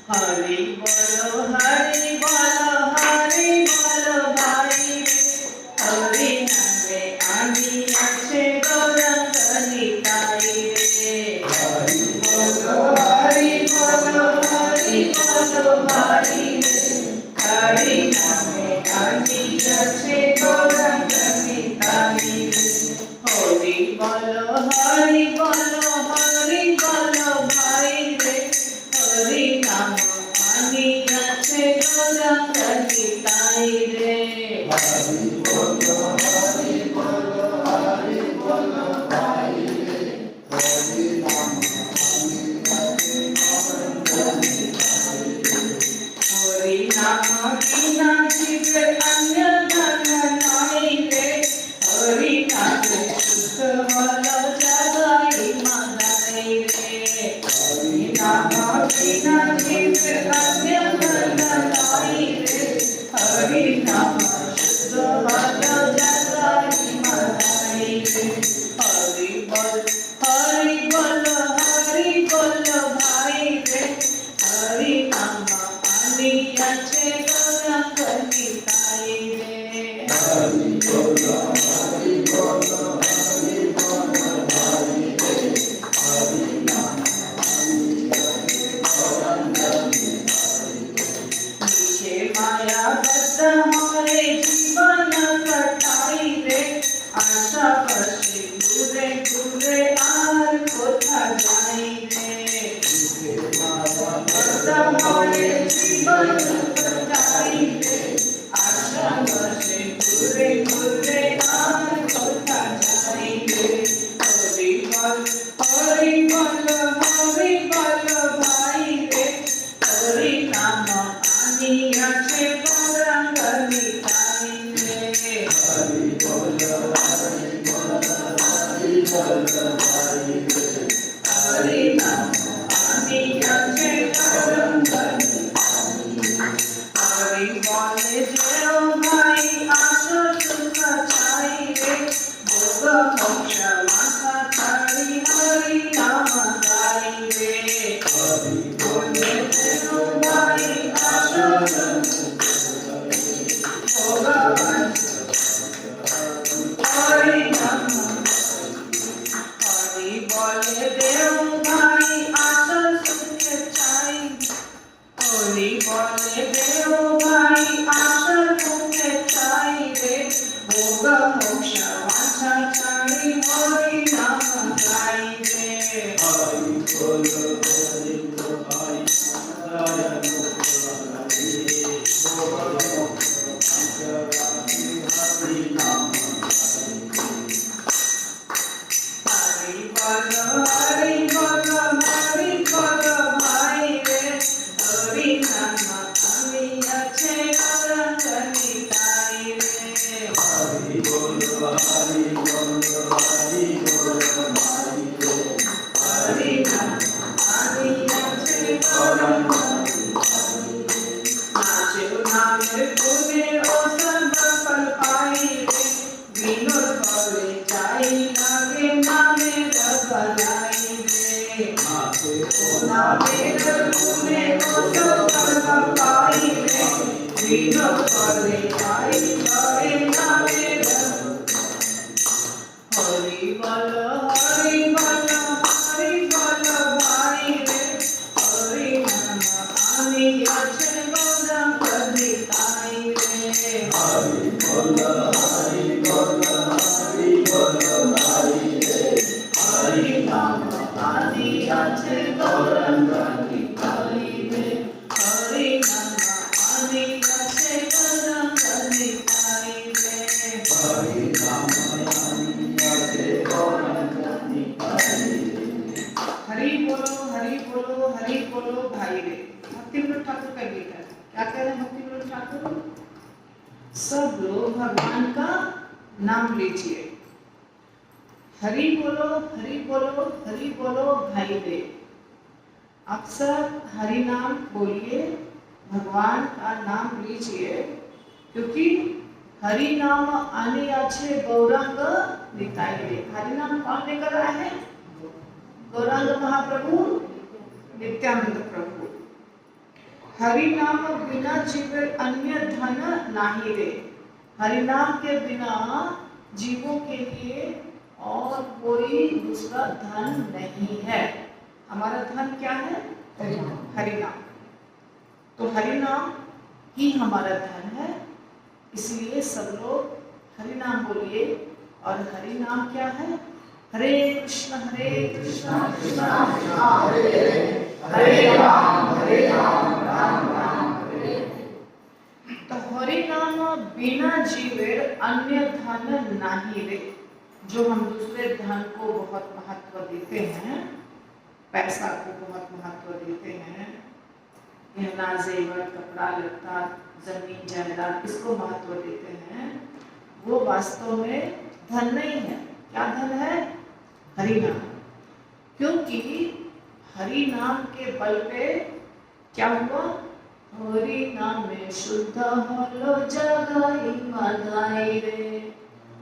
हरि बोलो हरि बोलो हरि बोलो भाई हरि नामे आनी अच्छे गौरंग निताई रे हरि बोलो हरि बोलो हरि बोलो भाई हरि नामे आनी अच्छे गौरंग निताई रे हरि बोलो हरि बोलो हरि बोलो भाई रे हरि नाम आनी अच्छे गौरंग निताई रे हरि बोलो हरि बोलो हरि बोलो भाई रे हरि नाम आनी अच्छे गौरंग निताई रे हरि नाम बिना जीव अन्य धन नाई रे हरि नाम शुद्ध वाला जगाई मानाई रे हरि नाम बिना जीव अन्य धन नाई रे हरि नाम शुद्ध वाला जगाई मानाई रे हरि बोल हरि बोल भाई रे हरि नाम आनी अच्छे गौरंग निताई रे हरि बोलो हरि बोलो हरि बोलो भाई रे हरि नाम आनी अच्छे गौरंग निताई रे नीचे माया बद्ध हमारे जीवन कटाई रे आशा बसे दूरे दूरे आर कोथा जाई रे नीचे माया बद्ध हमारे जीवन कटाई रे आशा बसे दूरे दूरे आर कोथा जाई रे हरि बोल हरि बोल भाई रे हरि नाम आनी अच्छे गौरंग निताई रे हरि बोल हरि बोल हरि बोल भाई रे हरि नाम आनी अच्छे गौरंग निताई रे हरि बोले जो भाई आशा सुख छाई रे भोग मोक्ष माथा छाड़ी हरि नाम गाई रे हरि बोले जो भाई आशा सुख भोग हरि नाम हरि बोले देव भाई आशा सुख छाई हरि बोले देव भाई आशा सुख छाई रे भोग मोक्ष वाचा छाड़ी हरि नाम गाई रे हरि बोलो हरि बोलो भाई नारायण हरि भोग मोक्ष वाचा छाड़ी हरि नाम हरि बोलो हरि बोलो हरि बोलो भाई रे हरि नाम आनी अच्छे गौरंग निताई रे हरि बोलो हरि बोलो हरि बोलो भाई रे हरि नाम आनी अच्छे गौरंग निताई रे नाचे नामे गुने ओ सब फल पाई रे विनोद बोले जाई लागे नामे रगलाई रे नाचे नामे गुने ओ सब फल पाई रे विनोद बोले जाई लागे नामे हरि बोलो हरि बोलो हरि बोलो भाई रे हरि नाम आनी अच्छे गौरंग निताई रे हरि बोलो हरि बोलो हरि बोलो भाई रे हरि नाम आनी अच्छे गौरंग निताई रे हरि नाम आनी अच्छे गौरंग निताई रे हरि नाम आनी अच्छे गौरंग निताई रे हरि बोलो भाई रे भक्ति विनोद ठाकुर का गीत है क्या कह रहे हैं भक्ति विनोद ठाकुर सब लोग भगवान का नाम लीजिए हरि बोलो भाई रे आप सब हरि नाम बोलिए भगवान का नाम लीजिए क्योंकि हरि नाम आने अच्छे गौरंग निताई रे हरि नाम कौन लेकर आया है गौरांग महाप्रभु नित्यानंद प्रभु हरि नाम बिना जीवे अन्य धन नाही रे। हरि नाम के बिना जीवों के लिए और कोई दूसरा धन नहीं है। हमारा धन क्या है? हरि नाम। तो हरि नाम ही हमारा धन है, इसलिए सब लोग हरि नाम बोलिए। और हरि नाम क्या है? हरे कृष्ण कृष्ण कृष्ण हरे हरे राम राम राम हरे हरे। तो हरि नाम बिना जीवे अन्य धन नाही रे। जो हम दूसरे धन को बहुत महत्व देते हैं, पैसा को बहुत महत्व देते हैं, गहना जेवर कपड़ा लत्ता जमीन जायदाद इसको महत्व देते हैं, वो वास्तव में धन नहीं है। क्या धन है? हरि नाम। क्योंकि हरि नाम के बल पे क्या हुआ? हरि नाम में शुद्ध होलो जगाई मधाई रे।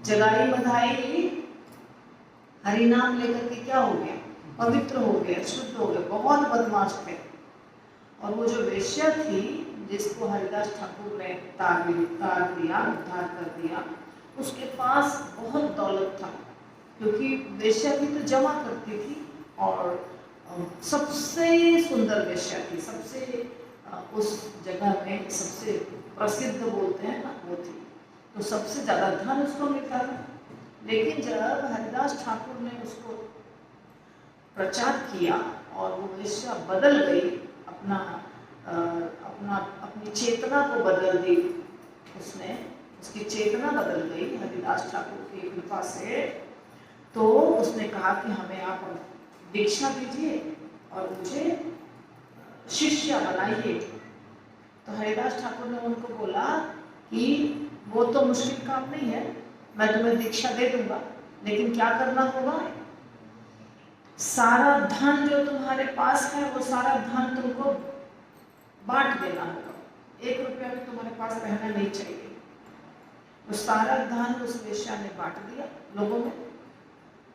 जगाई मधाई हरि नाम लेकर के क्या हो गया? पवित्र हो गया, शुद्ध हो गया। बहुत बदमाश थे। और वो जो वेश्या थी जिसको हरिदास ठाकुर ने तार दिया, उद्धार कर दिया, उसके पास बहुत दौलत था। क्योंकि वेश्या भी तो जमा करती थी और सबसे सुंदर वेश्या थी, सबसे उस जगह में सबसे प्रसिद्ध बोलते हैं ना, वो थी। तो सबसे ज्यादा धन उसको मिलता था। लेकिन जब हरिदास ठाकुर ने उसको प्रचार किया और वो वेश्या बदल गई, अपनी चेतना को बदल दी, उसने उसकी चेतना बदल गई हरिदास ठाकुर की कृपा से। तो उसने कहा कि हमें आप दीक्षा दीजिए और मुझे शिष्य बनाइए। तो हरिदास ठाकुर ने उनको बोला कि वो तो मुश्किल काम नहीं है, मैं तुम्हें दीक्षा दे दूंगा, लेकिन क्या करना होगा? सारा धन जो तुम्हारे पास है वो सारा धन तुमको बांट देना होगा। 1 रुपया भी तुम्हारे पास रहना नहीं चाहिए। वो सारा धन उस वेश्या ने बांट दिया लोगों में,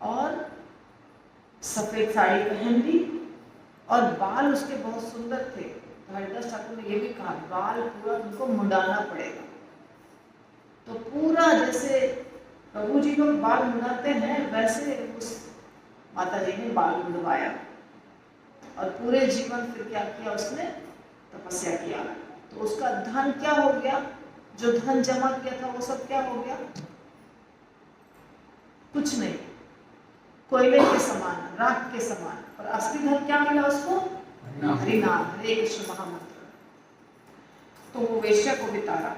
और सफेद साड़ी पहन ली, और बाल उसके बहुत सुंदर थे। तो हरिदास ठाकुर ने ये भी कहा बाल पूरा उनको मुंडाना पड़ेगा। तो पूरा जैसे प्रभु जी लोग बाल मुंडाते हैं, वैसे उस माता जी ने बाल मुंडवाया। और पूरे जीवन फिर क्या किया उसने? तपस्या किया। तो उसका धन क्या हो गया? जो धन जमा किया था वो सब क्या हो गया? कुछ नहीं, कोयले के समान, राख के समान। और असली धन क्या मिला उसको? हरि नाम, हरे कृष्ण महामंत्र। तो वो वेश्या को भी तारा।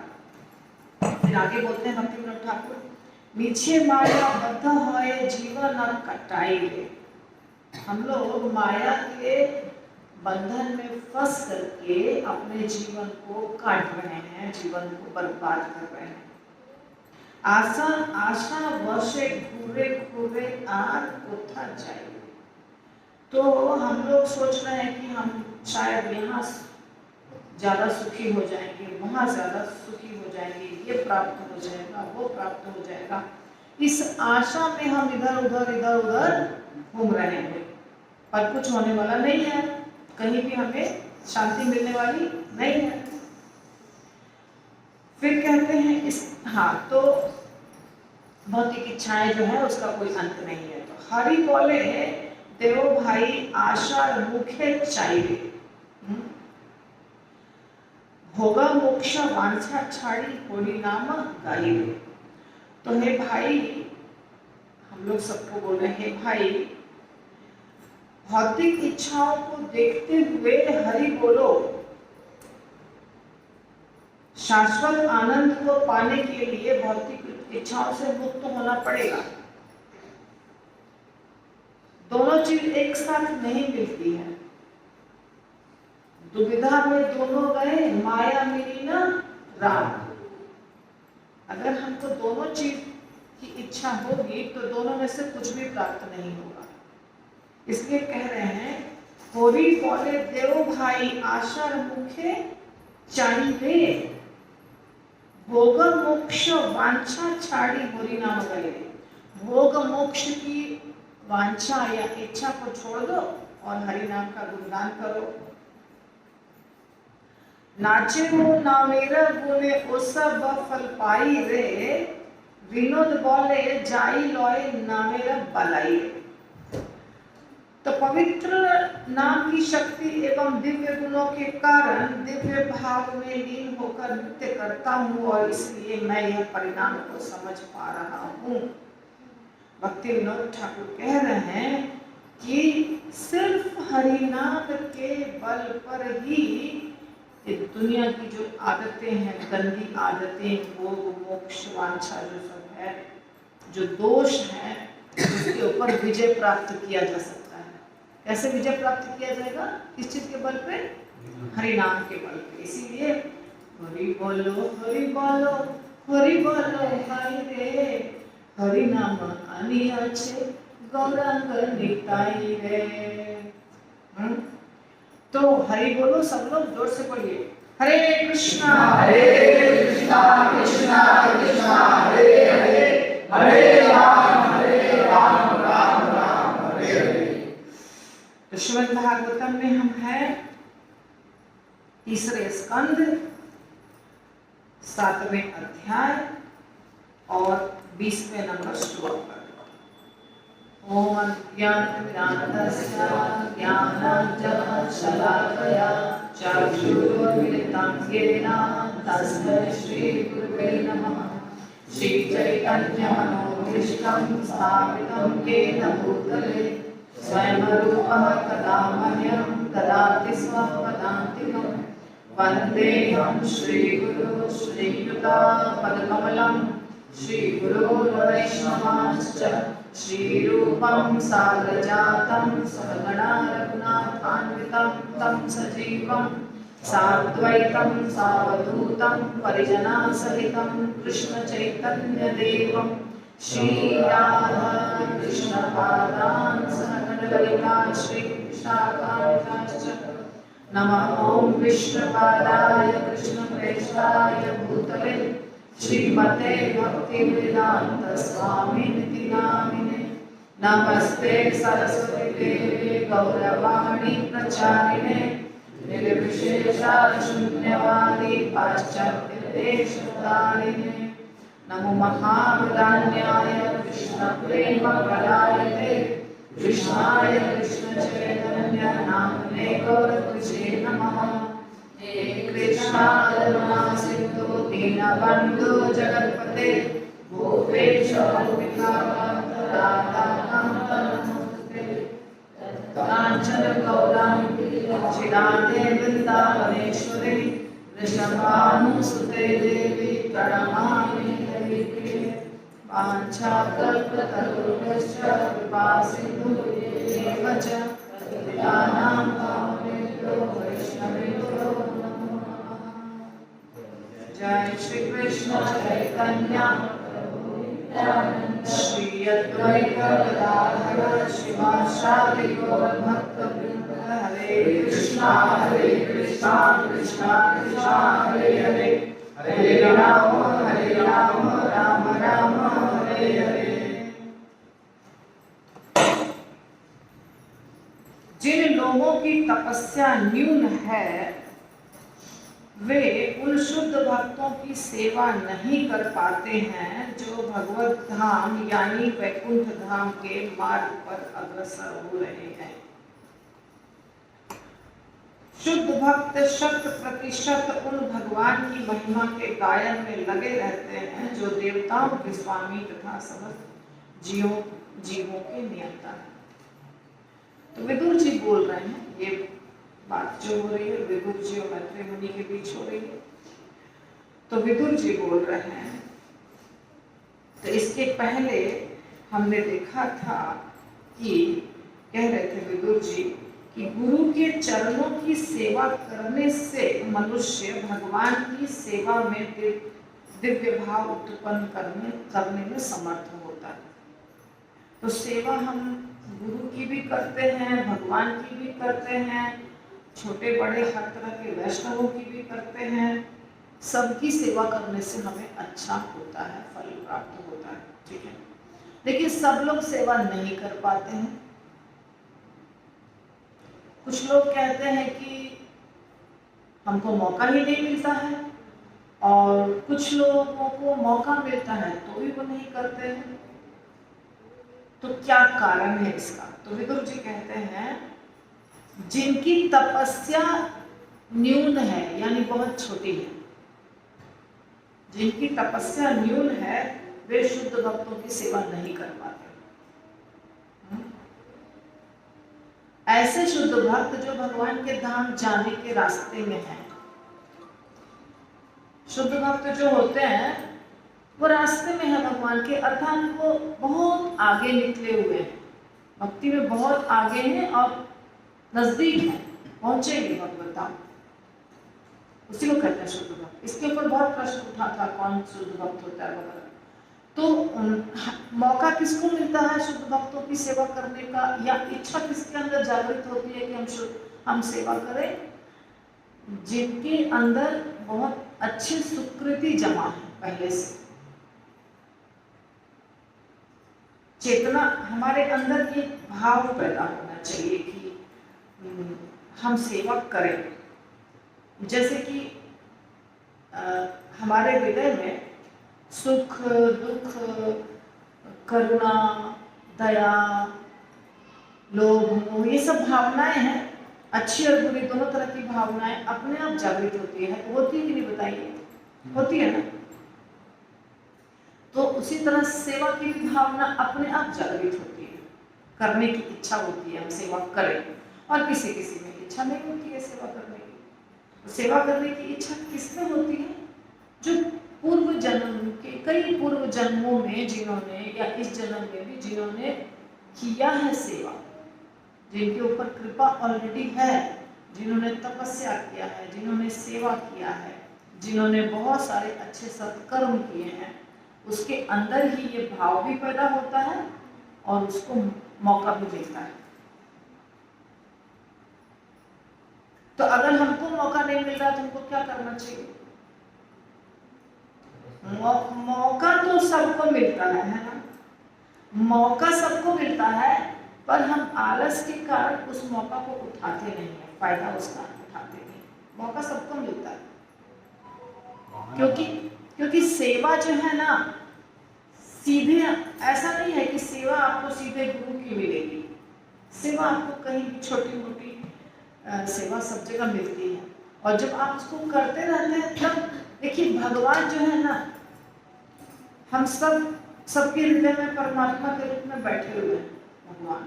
फिर आगे बोलते हैं भक्तिविनोद ठाकुर, मीछे माया बद्ध होए जीवन न कटाई रे। हम लोग माया के बंधन में फंस करके अपने जीवन को काट रहे हैं, जीवन को बर्बाद कर रहे हैं। आशा वर्षे घूरे घूरे आर कोथा जाए। तो हम लोग सोच रहे हैं कि हम शायद यहाँ ज्यादा सुखी हो जाएंगे, वहां ज्यादा सुखी हो जाएंगे, ये प्राप्त हो जाएगा, वो प्राप्त हो जाएगा। इस आशा में हम इधर उधर घूम रहे हैं, पर कुछ होने वाला नहीं है, कहीं भी हमें शांति मिलने वाली नहीं है। फिर कहते हैं तो भौतिक इच्छाएं जो है उसका कोई अंत नहीं है। तो हरि बोले देव भाई आशा मुखे चाहिए, भोगा मोक्ष वांछा छाड़ी होली नाम गाई। तो हे भाई, हम लोग सबको बोल रहे हैं भाई, भौतिक इच्छाओं को देखते हुए हरि बोलो। शाश्वत आनंद को पाने के लिए भौतिक इच्छाओं से मुक्त होना पड़ेगा। दोनों चीज एक साथ नहीं मिलती है। दुविधा में दोनों गए, माया मिली ना राम। अगर हमको दोनों चीज की इच्छा होगी तो दोनों में से कुछ भी प्राप्त नहीं होगा। इसलिए कह रहे हैं होरी बोले देव भाई आशा मुखे चाहिए, भोग मोक्ष वांछा छाड़ी होरी नाम गए। भोग मोक्ष की वांछा या इच्छा को छोड़ दो और हरि नाम का गुणगान करो। नाचे वो नामेरा गुने ओ सब फल पाई रे, विनोद बोले जाई लॉय नामेरा बलाई। तो पवित्र नाम की शक्ति एवं दिव्य गुणों के कारण दिव्य भाव में लीन होकर नृत्य करता हूँ और इसलिए मैं यह परिणाम को समझ पा रहा हूँ। भक्ति विनोद ठाकुर कह रहे हैं कि सिर्फ हरिनाम के बल पर ही ये दुनिया की जो आदतें हैं, गंदी आदतें, भोग मोक्ष वांछा जो सब है, जो दोष है, उसके ऊपर विजय प्राप्त किया जा सकता है। कैसे विजय प्राप्त किया जाएगा? किस चीज के बल पे? हरिनाम के बल पे। इसीलिए हरि बोलो हरि बोलो हरि बोलो हरि रे, हरि नाम आनी अच्छे गौरंग निताई रे। तो हरि बोलो, सब लोग जोर से बोलिए, हरे कृष्णा कृष्णा कृष्णा हरे हरे, हरे राम राम राम हरे हरे। तो श्रीमद् भागवतम में हम हैं तीसरे स्कंद 7वें अध्याय और 20वें नंबर श्लोक पर। ओम ज्ञानविज्ञानतस्य ज्ञानाञ्जनशलाकया चक्षुरुन्मिलितं येन तस्मै श्रीगुरुवे नमः। श्रीचैतन्यमनोभीष्टं स्थापितं येन भूतले स्वयं रूपः कदा मह्यं ददाति स्वपदान्तिकं। वन्देऽहं श्रीगुरो श्रीयुतापदकमलं श्रीगुरोर्वैष्णवांश्च श्रीरूपं साग्रजातं सहगणा रघुनाथान्वितं तं सजीवं साद्वैतं सावधूतं परिजनसहितं कृष्णचैतन्यदेवं श्रीराधा कृष्णपादान् सहगणललिता श्रीविशाखान्वितांश्च। नमः ॐ विष्णुपादाय कृष्णप्रेष्ठाय भूतले श्रीमते भक्तिवेदांत स्वामिनिति नामिने। नमस्ते सरस्वती देवे गौरवाणी प्रचारिणे, निर्विशेषा शून्यवादी पाश्चात्य देशतारिणे। नमो महावदान्याय कृष्ण प्रेम प्रदायते, कृष्णाय कृष्ण चैतन्य नामने गौरकुजे नमः। हे कृष्णा करुणा सिंधु दीनबंधु जगत्पते, भूपेश नमोस्तुते। कांचन गौरांगी चिराते वृंदावनेश्वरी, वृषभानुसुते देवी प्रणमामि हरिप्रिये। वाञ्छाकल्पतरुभ्यश्च कृपा सिन्धुभ्येव च पतितानां पावनेभ्यो वैष्णवेभ्यो नमो नमः। जय श्री कृष्ण चैतन्य श्री अद्वैत गदाधर श्रीवासादि गौर भक्तवृंद। हरे कृष्णा कृष्णा कृष्णा हरे हरे, हरे राम राम राम हरे हरे। जिन लोगों की तपस्या न्यून है वे उन शुद्ध भक्तों की सेवा नहीं कर पाते हैं जो भगवत धाम यानी वैकुंठ धाम के मार्ग पर अग्रसर हो रहे हैं। शुद्ध भक्त 100% उन भगवान की महिमा के गायन में लगे रहते हैं जो देवताओं के स्वामी तथा समस्त जीवों के नियंता है। तो विदुर जी बोल रहे हैं, ये बात जो हो रही है विदुर जी और मैत्रेय मुनि के बीच हो रही है। तो विदुर जी बोल रहे हैं, तो इसके पहले हमने देखा था कि कह रहे थे विदुर जी कि गुरु के चरणों की सेवा करने से मनुष्य भगवान की सेवा में दिव्य भाव उत्पन्न करने में समर्थ होता है। तो सेवा हम गुरु की भी करते हैं, भगवान की भी करते हैं, छोटे बड़े हर तरह के वैष्णवों की भी करते हैं। सबकी सेवा करने से हमें अच्छा होता है, फल प्राप्त होता है, ठीक है। लेकिन सब लोग सेवा नहीं कर पाते हैं। कुछ लोग कहते हैं कि हमको मौका ही नहीं मिलता है, और कुछ लोगों को मौका मिलता है तो भी वो नहीं करते हैं। तो क्या कारण है इसका? तो विदुर जी कहते हैं, जिनकी तपस्या न्यून है, यानी बहुत छोटी है, जिनकी तपस्या न्यून है, वे शुद्ध भक्तों की सेवा नहीं कर पाते। ऐसे शुद्ध भक्त जो भगवान के धाम जाने के रास्ते में हैं, शुद्ध भक्त जो होते हैं वो रास्ते में है भगवान के, अर्थात वो बहुत आगे निकले हुए हैं, भक्ति में बहुत आगे हैं और नजदीक है, पहुंचेंगे भगवत धाम, उसी को कहते हैं शुद्ध भक्त। इसके ऊपर बहुत प्रश्न उठा था, कौन शुद्ध भक्त होता है वगैरह। तो मौका किसको मिलता है शुद्ध भक्तों की सेवा करने का, या इच्छा किसके अंदर जागृत होती है कि हम सेवा करें? जिनके अंदर बहुत अच्छी सुकृति जमा है पहले से, चेतना, हमारे अंदर ये भाव पैदा होना चाहिए कि हम सेवा करें। जैसे कि हमारे हृदय में सुख दुख, करुणा, दया, लोभ, मोह, ये सब भावनाएं हैं, अच्छी और बुरी दोनों तरह की भावनाएं अपने आप जागृत होती है। होती है कि नहीं बताइए? होती है ना? तो उसी तरह सेवा की भी भावना अपने आप जागृत होती है, करने की इच्छा होती है हम सेवा करें, और किसी किसी में इच्छा नहीं होती है सेवा करने की। तो सेवा करने की इच्छा किसमें होती है? जो पूर्व जन्म के, कई पूर्व जन्मों में जिन्होंने, या इस जन्म में भी जिन्होंने किया है सेवा, जिनके ऊपर कृपा ऑलरेडी है, जिन्होंने तपस्या किया है, जिन्होंने सेवा किया है, जिन्होंने बहुत सारे अच्छे सत्कर्म किए हैं, उसके अंदर ही ये भाव भी पैदा होता है और उसको मौका भी मिलता है। तो अगर हमको मौका नहीं मिल रहा तो हमको क्या करना चाहिए? मौका तो सबको मिलता है ना? मौका सबको मिलता है, पर हम आलस के कारण उस मौका को उठाते नहीं है, फायदा उसका उठाते नहीं। मौका सबको मिलता है, क्योंकि सेवा जो है ना, सीधे ऐसा नहीं है कि सेवा आपको सीधे गुरु की मिलेगी। सेवा आपको कहीं भी छोटी मोटी सेवा सब जगह मिलती है, और जब आप उसको करते रहते हैं तब देखिए भगवान जो है ना, हम सबके हृदय में परमात्मा के रूप में बैठे हुए हैं भगवान।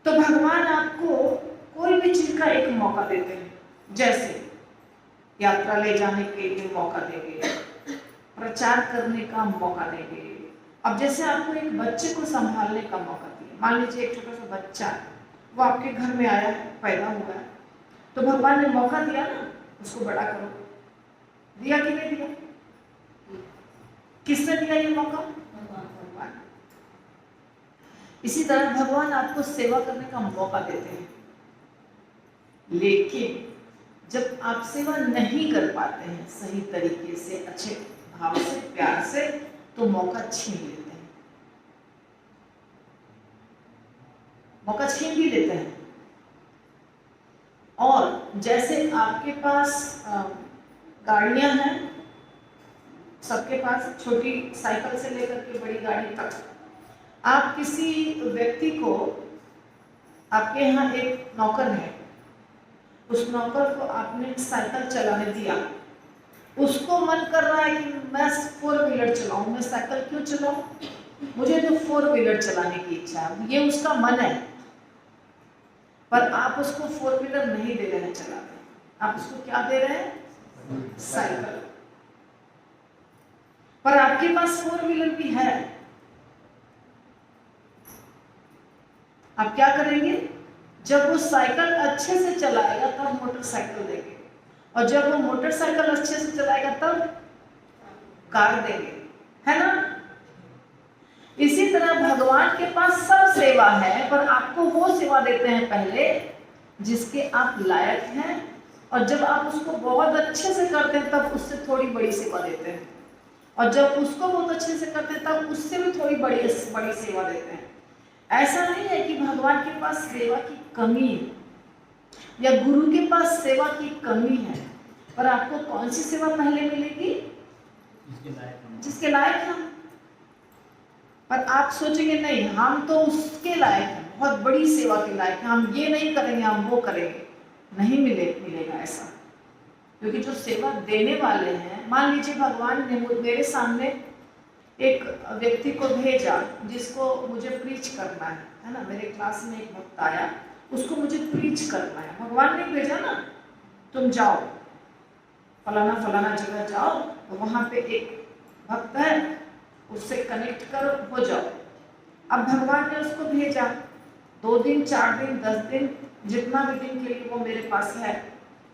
तो भगवान आपको कोई भी चीज का एक मौका देते हैं, जैसे यात्रा ले जाने के लिए मौका देंगे, प्रचार करने का मौका देंगे। अब जैसे आपको एक बच्चे को संभालने का मौका दिया, मान लीजिए एक छोटा सा बच्चा वो आपके घर में आया है, पैदा हुआ है, तो भगवान ने मौका दिया ना, उसको बड़ा करो। दिया कि नहीं दिया? किसने दिया ये मौका? भगवान। इसी तरह भगवान आपको सेवा करने का मौका देते हैं, लेकिन जब आप सेवा नहीं कर पाते हैं सही तरीके से, अच्छे भाव से, प्यार से, तो मौका छीन लेते हैं, मौका छीन भी लेते हैं। और जैसे आपके पास गाड़ियां हैं, सबके पास, छोटी साइकिल से लेकर के बड़ी गाड़ी तक, आप किसी व्यक्ति को, आपके यहाँ एक नौकर है, उस नौकर को आपने साइकिल चलाने दिया, उसको मन कर रहा है कि मैं 4 व्हीलर चलाऊं, मैं साइकिल क्यों चलाऊं, मुझे तो 4 व्हीलर चलाने की इच्छा है, ये उसका मन है। पर आप उसको 4 व्हीलर नहीं दे रहे हैं चलाने, आप उसको क्या दे रहे हैं? साइकिल। पर आपके पास 4 व्हीलर भी है, आप क्या करेंगे? जब वो साइकिल अच्छे से चलाएगा तब मोटरसाइकिल देंगे, और जब वो मोटरसाइकिल अच्छे से चलाएगा तब कार देंगे, है ना? इसी तरह भगवान के पास सब सेवा है, पर आपको वो सेवा देते हैं पहले जिसके आप लायक हैं, और जब आप उसको बहुत अच्छे से करते हैं तब उससे थोड़ी बड़ी सेवा देते हैं, और जब उसको बहुत अच्छे से करते हैं तब उससे भी थोड़ी बड़ी सेवा देते हैं। ऐसा नहीं है कि भगवान के पास सेवा की कमी है, या गुरु के पास सेवा की कमी है, पर आपको कौन सी सेवा पहले मिलेगी? जिसके लायक हम। पर आप सोचेंगे नहीं, हम तो उसके लायक हैं, बहुत बड़ी सेवा के लायक हैं, हम ये नहीं करेंगे, हम वो करेंगे। नहीं मिलेगा ऐसा। क्योंकि जो सेवा देने वाले हैं, मान लीजिए भगवान ने मेरे सामने एक व्यक्ति को भेजा जिसको मुझे प्रीच करना है ना। मेरे क्लास में एक भक्त आया, उसको मुझे प्रीच करना है। भगवान ने भेजा ना, तुम जाओ फलाना फलाना जगह जाओ, तो वहां पे एक भक्त है, उससे कनेक्ट करो, हो जाओ। अब भगवान ने उसको भेजा 2 दिन 4 दिन 10 दिन, जितना भी दिन के लिए वो मेरे पास है,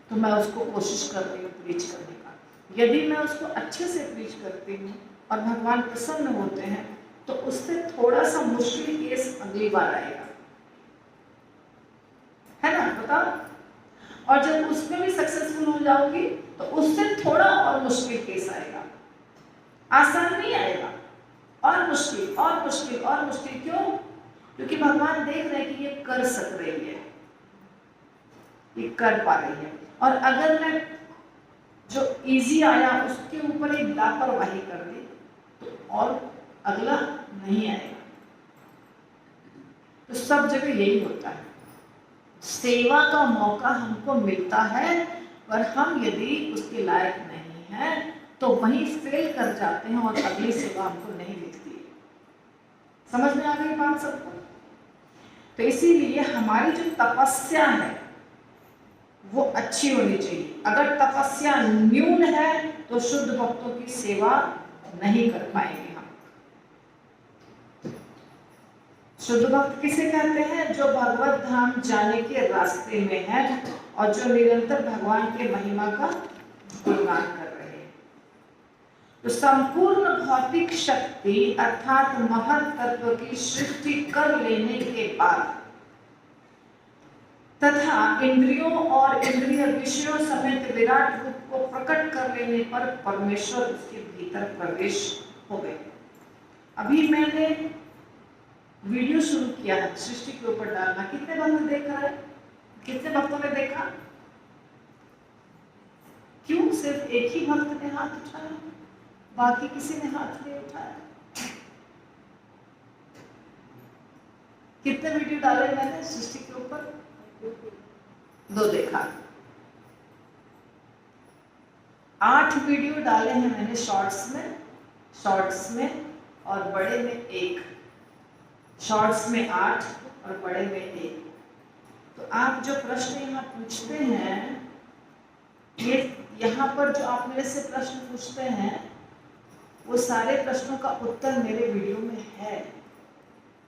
तो मैं उसको कोशिश कर रही हूँ प्रीच करने का। यदि मैं उसको अच्छे से प्रीच करती हूँ और भगवान प्रसन्न होते हैं, तो उससे थोड़ा सा मुश्किल केस अगली बार आएगा, है ना, बताओ। और जब उसमें भी सक्सेसफुल हो जाओगी, तो उससे थोड़ा और मुश्किल केस आएगा, आसान नहीं आएगा, और मुश्किल और मुश्किल और मुश्किल। क्यों? क्योंकि भगवान देख रहे हैं कि ये कर सक रही है, ये कर पा रही है। और अगर मैं जो इजी आया उसके ऊपर एक लापरवाही कर दी, तो और अगला नहीं आएगा। तो सब जगह यही होता है, सेवा का मौका हमको मिलता है, पर हम यदि उसके लायक नहीं हैं, तो वहीं फेल कर जाते हैं और अगली सेवा हमको नहीं मिलती है। समझ में आ गई बात सबको? तो इसीलिए हमारी जो तपस्या है वो अच्छी होनी चाहिए। अगर तपस्या न्यून है, तो शुद्ध भक्तों की सेवा नहीं कर पाएंगे हम। शुद्ध भक्त किसे कहते हैं? जो भगवत धाम जाने के रास्ते में है और जो निरंतर भगवान के महिमा का गुणगान कर रहे हैं। तो संपूर्ण भौतिक शक्ति अर्थात महत तत्व की सृष्टि कर लेने के बाद तथा इंद्रियों और इंद्रिय विषयों समेत विराट रूप को प्रकट कर लेने पर परमेश्वर उसके भीतर प्रवेश हो गए। अभी मैंने वीडियो शुरू किया है सृष्टि के ऊपर डालना। कितने भक्त देख रहे हैं? कितने भक्तों ने देखा? क्यों सिर्फ एक ही भक्त ने हाथ उठाया, बाकी किसी ने हाथ नहीं उठाया? कितने वीडियो डाले मैंने सृष्टि के ऊपर? 2 देखा। 8 वीडियो डाले हैं मैंने शॉर्ट्स में और बड़े में 1। शॉर्ट्स में 8 और बड़े में 1। तो आप जो प्रश्न यहाँ पूछते हैं, ये यहाँ पर जो आप मेरे से प्रश्न पूछते हैं, वो सारे प्रश्नों का उत्तर मेरे वीडियो में है।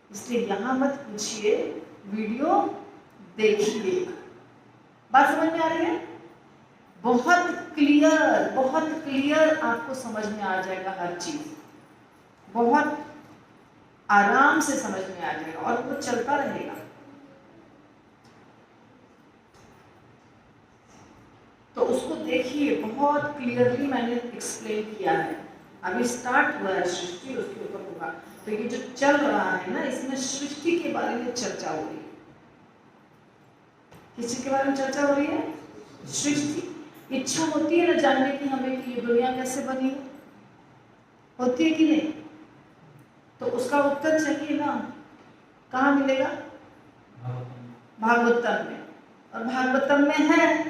इसलिए यहाँ मत पूछिए, वीडियो देखिए। बात समझ में आ रही है? बहुत क्लियर आपको समझ में आ जाएगा हर चीज, बहुत आराम से समझ में आ जाएगा और वो चलता रहेगा। तो उसको देखिए, बहुत क्लियरली मैंने एक्सप्लेन किया है। अभी स्टार्ट हुआ है सृष्टि, उसके ऊपर होगा। तो ये जो चल रहा है ना, इसमें सृष्टि के बारे में चर्चा हो रही है। किसी के बारे में चर्चा हो रही है? सृष्टि। इच्छा होती है ना जानने की हमें कि ये दुनिया कैसे बनी, होती है कि नहीं? तो उसका उत्तर चाहिए ना, कहाँ मिलेगा? भागवतम में। और भागवतम में है,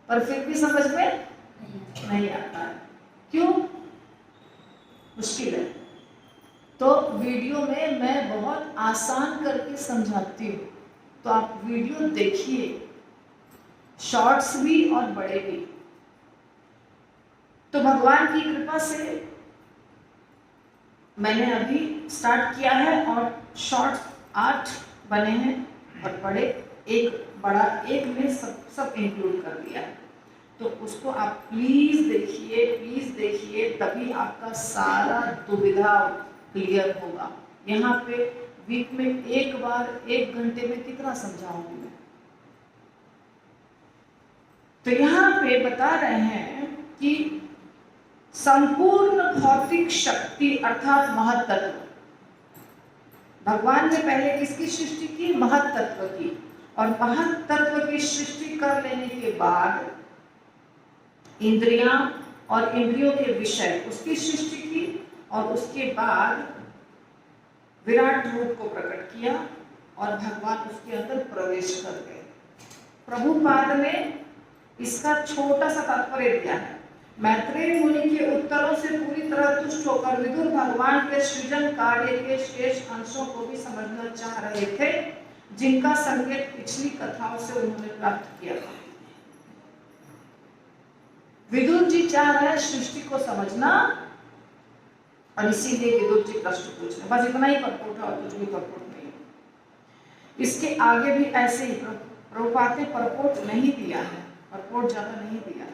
पर फिर भी समझ में नहीं आता है। क्यों? मुश्किल है। तो वीडियो में मैं बहुत आसान करके समझाती हूँ, तो आप वीडियो देखिए, शॉर्ट्स भी और बड़े भी। तो भगवान की कृपा से मैंने अभी स्टार्ट किया है और शॉर्ट्स 8 बने हैं और बड़े बड़ा एक में सब इंक्लूड कर दिया है। तो उसको आप प्लीज देखिए, तभी आपका सारा दुविधा क्लियर होगा। यहाँ पे वीक में एक बार 1 घंटे में कितना समझाऊंगी मैं? तो यहाँ पे बता रहे हैं कि संपूर्ण भौतिक शक्ति अर्थात महत तत्व, भगवान ने पहले किसकी सृष्टि की? महत तत्व की। और महत् तत्व की सृष्टि कर लेने के बाद इंद्रियां और इंद्रियों के विषय उसकी सृष्टि की, और उसके बाद विराट रूप को प्रकट किया और भगवान उसके अंदर प्रवेश कर गए। प्रभुपाद ने इसका छोटा सा तात्पर्य दिया है। मैत्रेय मुनि के उत्तरों से पूरी तरह तुष्ट होकर विदुर भगवान के सृजन कार्य के शेष अंशों को भी समझना चाह रहे थे, जिनका संकेत पिछली कथाओं से उन्होंने प्राप्त किया था। विदुर जी चाह रहे हैं सृष्टि को समझना, और इसीलिए विदुर जी प्रश्न पूछ रहे। बस इतना ही परपोट है और कुछ भी परपोट नहीं। इसके आगे भी ऐसे ही प्रभुपाद ने परपोट नहीं दिया है, परपोट ज्यादा नहीं दिया है।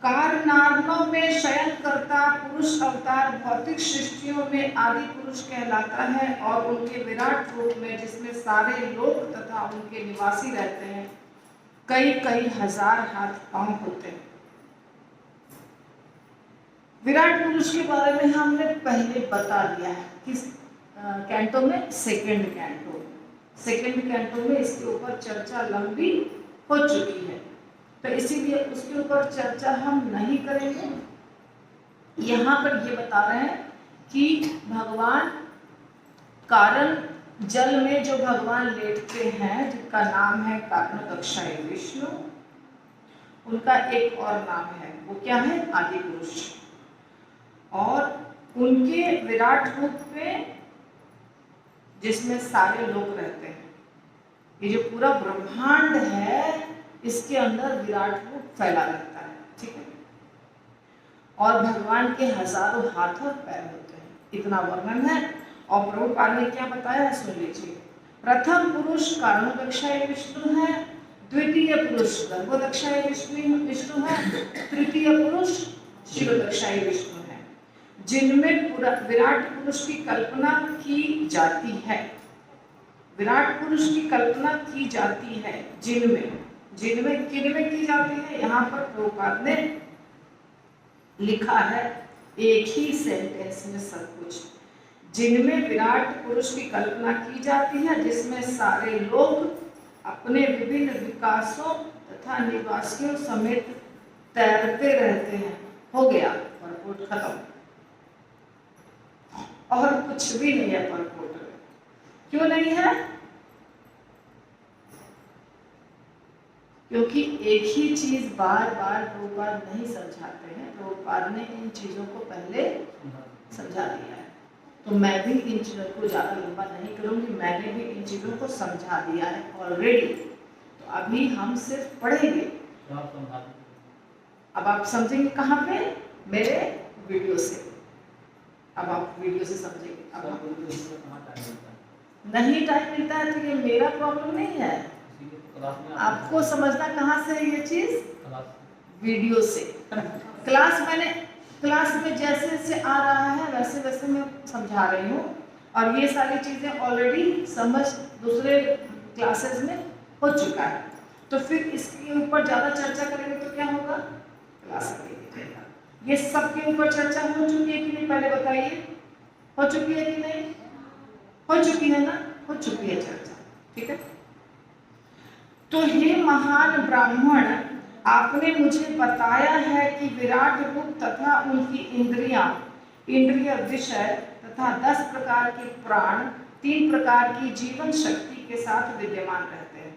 कारनार्णव में शयन करता पुरुष अवतार भौतिक सृष्टियों में आदि पुरुष कहलाता है, और उनके विराट रूप में जिसमें सारे लोक तथा उनके निवासी रहते हैं कई कई हजार हाथ पांव होते हैं। विराट पुरुष के बारे में हमने पहले बता दिया है। किस कैंटो में? Second canto. सेकंड कैंटो में इसके ऊपर चर्चा लंबी हो चुकी है, तो इसीलिए उसके ऊपर चर्चा हम नहीं करेंगे। यहाँ पर ये बता रहे हैं कि भगवान कारण जल में जो भगवान लेटते हैं, जिनका नाम है कारणोदक्षाय विष्णु, उनका एक और नाम है, वो क्या है? आदि पुरुष। और उनके विराट रूप में जिसमें सारे लोग रहते हैं, ये जो पूरा ब्रह्मांड है इसके अंदर विराट रूप फैला रहता है, ठीक है। और भगवान के हजारों हाथ और पैर होते हैं, इतना वर्णन है। और प्रभुपाद ने क्या बताया है सुन लीजिए। प्रथम पुरुष कारणोदक्षाय विष्णु है, द्वितीय पुरुष गर्भोदक्षाय विष्णु है, तृतीय पुरुष शिरोदक्षाय विष्णु है, जिनमें विराट पुरुष की कल्पना की जाती है। विराट पुरुष की कल्पना की जाती है जिनमें किनमें की जाती है? यहाँ पर प्रभुपाद ने लिखा है एक ही सेंटेंस में सब कुछ, जिनमें विराट पुरुष की कल्पना की जाती है, जिसमें सारे लोग अपने विभिन्न विकासों तथा निवासियों समेत तैरते रहते हैं। हो गया परपोट खत्म, और कुछ भी नहीं है परपोट। क्यों नहीं है? क्योंकि एक ही चीज बार बार प्रभुपाद नहीं समझाते हैं। प्रभुपाद ने इन चीजों को पहले समझा दिया है, तो मैं भी इन चीजों को ज्यादा लंबा नहीं करूंगी। मैंने भी इन चीजों को समझा दिया है ऑलरेडी, तो अभी हम सिर्फ पढ़ेंगे। अब आप समझेंगे कहाँ पे? मेरे वीडियो से। अब आप वीडियो से समझेंगे। अब नहीं टाइम मिलता है तो ये मेरा प्रॉब्लम नहीं है। आपको समझना कहाँ से है ये चीज? वीडियो से। क्लास में जैसे जैसे आ रहा है वैसे वैसे मैं समझा रही हूँ, और ये सारी चीजें ऑलरेडी समझ दूसरे क्लासेस में हो चुका है। तो फिर इसके ऊपर ज्यादा चर्चा करेंगे तो क्या होगा? क्लास लगेगा। ये सब के ऊपर चर्चा हो चुकी है कि नहीं? पहले बताइए, हो चुकी है कि नहीं? हो चुकी है ना? हो चुकी है चर्चा, ठीक है। तो हे महान ब्राह्मण, आपने मुझे बताया है कि विराट रूप तथा उनकी इंद्रिय विषय तथा 10 प्रकार के प्राण 3 प्रकार की जीवन शक्ति के साथ विद्यमान रहते हैं।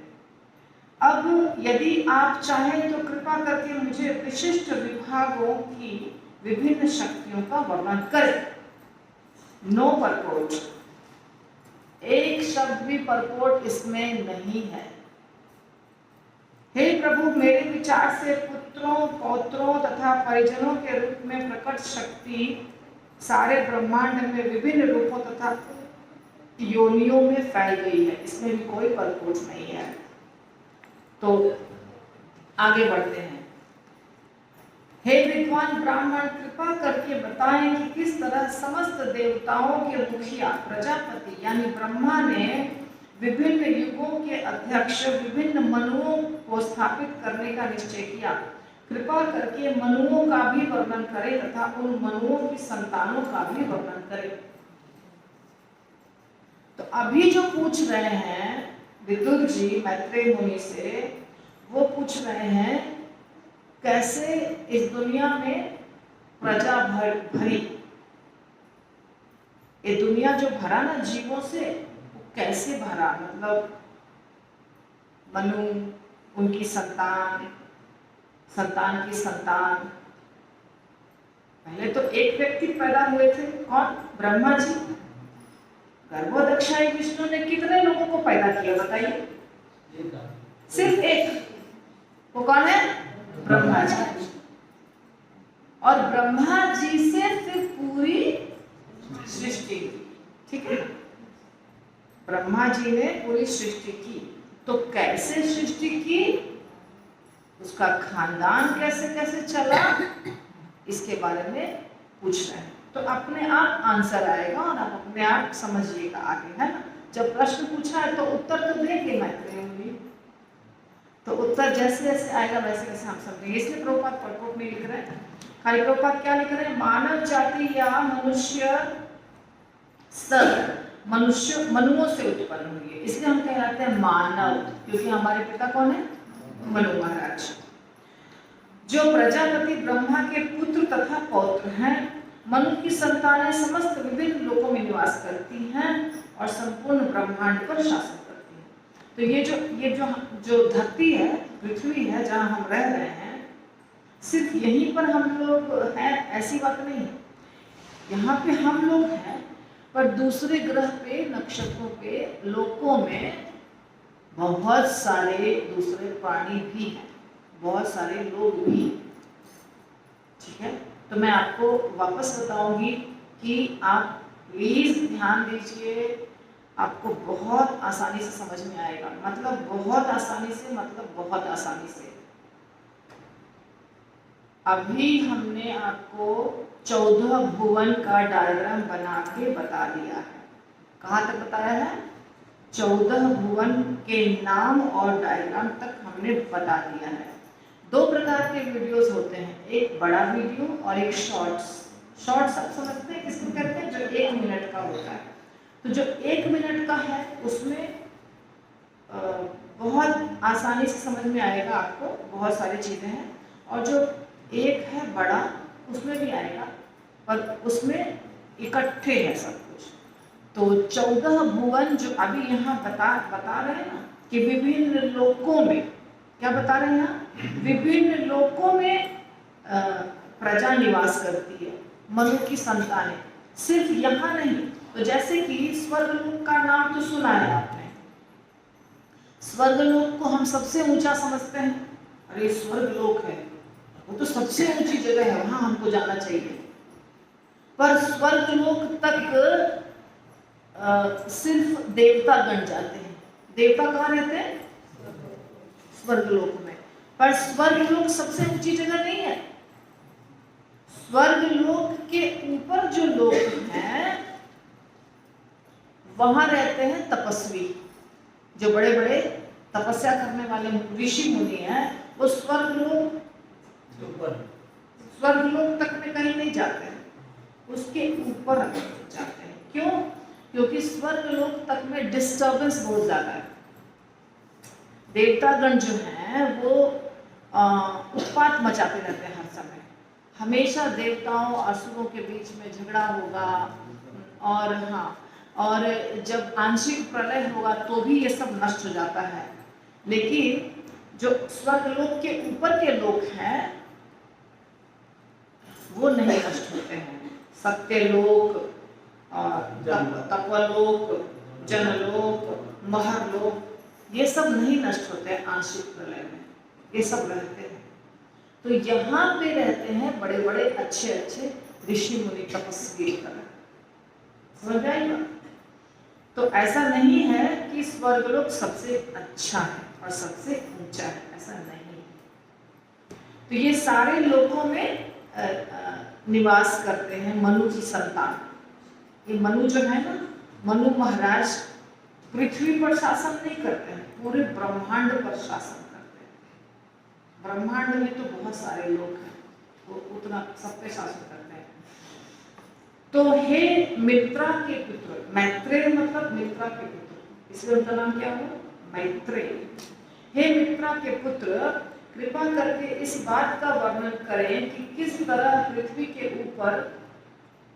अब यदि आप चाहें तो कृपा करके मुझे विशिष्ट विभागों की विभिन्न शक्तियों का वर्णन करें। नो परपोर्ट, एक शब्द भी परपोर्ट इसमें नहीं है। हे प्रभु, मेरे विचार से पुत्रों, पौत्रों तथा परिजनों के रूप में प्रकट शक्ति सारे ब्रह्मांड में विभिन्न रूपों तथा योनियों में फैल गई है। इसमें भी कोई परपोर्ट नहीं है। तो आगे बढ़ते हैं। हे विद्वान ब्राह्मण, कृपा करके बताएं कि किस तरह समस्त देवताओं के मुखिया प्रजापति यानी ब्रह्मा ने विभिन्न युगों के अध्यक्ष विभिन्न मनुओं को स्थापित करने का निश्चय किया। कृपा करके मनुओं का भी वर्णन करें तथा उन मनुओं की संतानों का भी वर्णन करें। तो अभी जो पूछ रहे हैं विदुर जी मैत्रेय मुनि से वो पूछ रहे हैं कैसे इस दुनिया में प्रजा भरी, ये दुनिया जो भरा ना जीवों से, वो कैसे भरा, मतलब मनु, उनकी संतान, संतान की संतान। पहले तो एक व्यक्ति पैदा हुए थे, कौन? ब्रह्मा जी। गर्भोदक्षाई विष्णु ने कितने लोगों को पैदा किया बताइए? सिर्फ एक। वो कौन है? ब्रह्मा जी। और ब्रह्मा जी से फिर पूरी सृष्टि, ठीक है? ब्रह्मा जी ने पूरी सृष्टि की। तो कैसे सृष्टि की, उसका खानदान कैसे कैसे चला, इसके बारे में पूछ रहे हैं। तो अपने आप आंसर आएगा और आप अपने आप समझिएगा आगे, है ना? जब प्रश्न पूछा है तो उत्तर तो देंगे मैत्रेय मुनि, तो उत्तर जैसे जैसे आएगा वैसे वैसे हम समझेंगे। इसलिए प्रभुपाद परकोट नहीं लिख रहे हैं, खाली प्रभुपाद क्या लिख रहे हैं? मानव जाति या मनुष्य सब मनुष्य मनुओं से उत्पन्न हुई है, इसलिए हम कहलाते हैं मानव, क्योंकि हमारे पिता कौन है? मनु महाराज, जो प्रजापति ब्रह्मा के पुत्र तथा पौत्र हैं। मनु की संतानें समस्त विभिन्न लोकों में निवास करती हैं और संपूर्ण ब्रह्मांड पर शासन करती हैं। तो ये जो धरती है, पृथ्वी है, जहाँ हम रह रहे हैं, सिर्फ यहीं पर हम लोग हैं ऐसी बात नहीं है। यहाँ पे हम लोग हैं, पर दूसरे ग्रह पे, नक्षत्रों पे, लोकों में बहुत सारे दूसरे प्राणी भी हैं, बहुत सारे लोग भी, ठीक है? तो मैं आपको वापस बताऊंगी कि आप प्लीज ध्यान दीजिए, आपको बहुत आसानी से समझ में आएगा। मतलब बहुत आसानी से, मतलब बहुत आसानी से। अभी हमने आपको 14 भुवन का डायग्राम बना के बता दिया है। कहाँ तक बताया है? 14 भुवन के नाम और डायग्राम तक हमने बता दिया है। दो प्रकार के वीडियोस होते हैं, एक बड़ा वीडियो और एक शॉर्ट्स। शॉर्ट्स आप समझते हैं किसको कहते हैं? जो 1 मिनट का होता है। तो जो 1 मिनट का है उसमें बहुत आसानी से समझ में आएगा आपको, बहुत सारी चीज़ें हैं। और जो एक है बड़ा, उसमें भी आएगा, पर उसमें इकट्ठे है सब कुछ। तो 14 भुवन जो अभी यहाँ बता रहे हैं ना, कि विभिन्न लोकों में, क्या बता रहे हैं यहाँ? विभिन्न लोकों में प्रजा निवास करती है, मनु की संतानें। सिर्फ यहाँ नहीं, तो जैसे कि स्वर्गलोक का नाम तो सुना है आपने। स्वर्गलोक को हम सबसे ऊंचा समझते हैं, अरे स्वर्गलोक है, वो तो सबसे ऊंची जगह है, वहां हमको जाना चाहिए। पर स्वर्गलोक तक सिर्फ देवतागण जाते हैं। देवता कहाँ रहते हैं? स्वर्गलोक में। पर स्वर्गलोक सबसे ऊंची जगह नहीं है। स्वर्गलोक के ऊपर जो लोग हैं वहां रहते हैं तपस्वी, जो बड़े बड़े तपस्या करने वाले ऋषि मुनि हैं। वो स्वर्गलोक तक में कहीं नहीं जाते हैं, उसके ऊपर जाते हैं। क्यों? क्योंकि स्वर्गलोक तक में डिस्टर्बेंस बहुत ज्यादा है। देवतागण जो हैं वो उत्पात मचाते रहते हैं हर समय। हमेशा देवताओं और असुरों के बीच में झगड़ा होगा, और और जब आंशिक प्रलय होगा तो भी ये सब नष्ट हो जाता है। लेकिन जो स्वर्गलोक के ऊपर के लोग हैं वो नहीं नष्ट होते हैं। सत्यलोक, तपलोक, जनलोक, महरलोक, ये सब नहीं नष्ट होते हैं आंशिक प्रलय में, ये सब रहते हैं। तो यहाँ पे रहते हैं बड़े बड़े अच्छे अच्छे ऋषि मुनि तपस्वी कर। समझ आएगा? तो ऐसा नहीं है कि स्वर्गलोक सबसे अच्छा है और सबसे ऊंचा है, ऐसा नहीं। तो ये सारे लोकों में निवास करते हैं मनु की संतान। ये मनु जो है ना, मनु महाराज पृथ्वी पर शासन नहीं करते हैं, पूरे ब्रह्मांड पर शासन करते हैं। ब्रह्मांड में तो बहुत सारे लोग हैं, वो उतना सब पे शासन करते हैं। तो हे मित्रा के पुत्र, मैत्रेय मतलब मित्रा के पुत्र, इसलिए उनका नाम क्या हुआ? मैत्रेयी। हे मित्रा के पुत्र, कृपा करके इस बात का वर्णन करें कि किस तरह पृथ्वी के ऊपर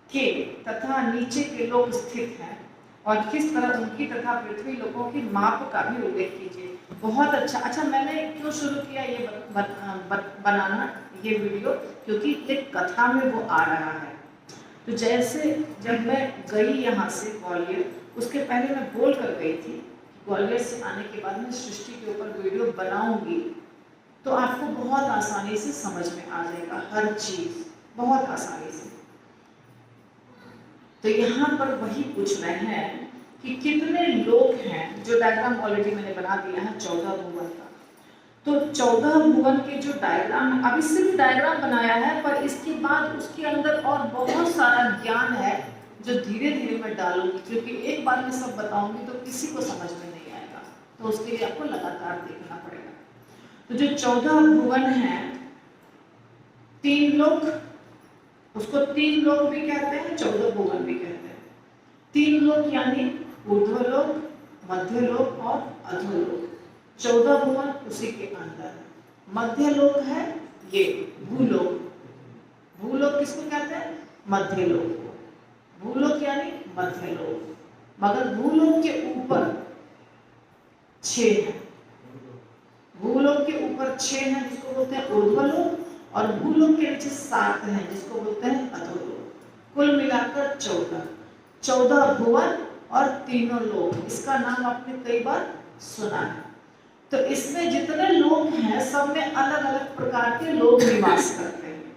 के तथा नीचे के लोग स्थित हैं और किस तरह उनकी तथा पृथ्वी लोगों की माप का भी उल्लेख कीजिए। बहुत अच्छा। मैंने क्यों शुरू किया ये बनाना ये वीडियो, क्योंकि एक कथा में वो आ रहा है। तो जैसे जब मैं गई यहाँ से ग्वालियर, उसके पहले मैं बोल कर गई थी ग्वालियर से आने के बाद मैं सृष्टि के ऊपर वीडियो बनाऊंगी तो आपको बहुत आसानी से समझ में आ जाएगा हर चीज, बहुत आसानी से। तो यहाँ पर वही पूछ रहे हैं कि कितने लोग हैं, जो डायग्राम ऑलरेडी मैंने बना दिया है 14 भुवन का। तो 14 भुवन के जो डायग्राम, अभी सिर्फ डायग्राम बनाया है, पर इसके बाद उसके अंदर और बहुत सारा ज्ञान है जो धीरे धीरे मैं डालूंगी, क्योंकि एक बार में सब बताऊंगी तो किसी को समझ में नहीं आएगा, तो उसके लिए आपको लगातार देखना पड़ेगा। तो जो 14 भुवन हैं, 3 लोक, उसको 3 लोक भी कहते हैं, 14 भुवन भी कहते हैं। 3 लोक यानी ऊर्ध्वलोक, मध्यलोक और अधोलोक। 14 भुवन उसी के अंदर है। मध्य लोक है ये भूलोक। भूलोक किसको कहते हैं? मध्य लोक। भूलोक यानी मध्य लोक। मगर भूलोक के ऊपर 6 है। भूलोक के ऊपर 6 है जिसको बोलते हैं ऊर्ध्वलोक, और भूलोक के नीचे 7 है जिसको बोलते हैं अधोलोक। कुल मिलाकर 14 भुवन और तीनों लोक। इसका नाम आपने कई बार सुना है। तो इसमें जितने लोग हैं सब में अलग अलग प्रकार के लोग निवास करते हैं,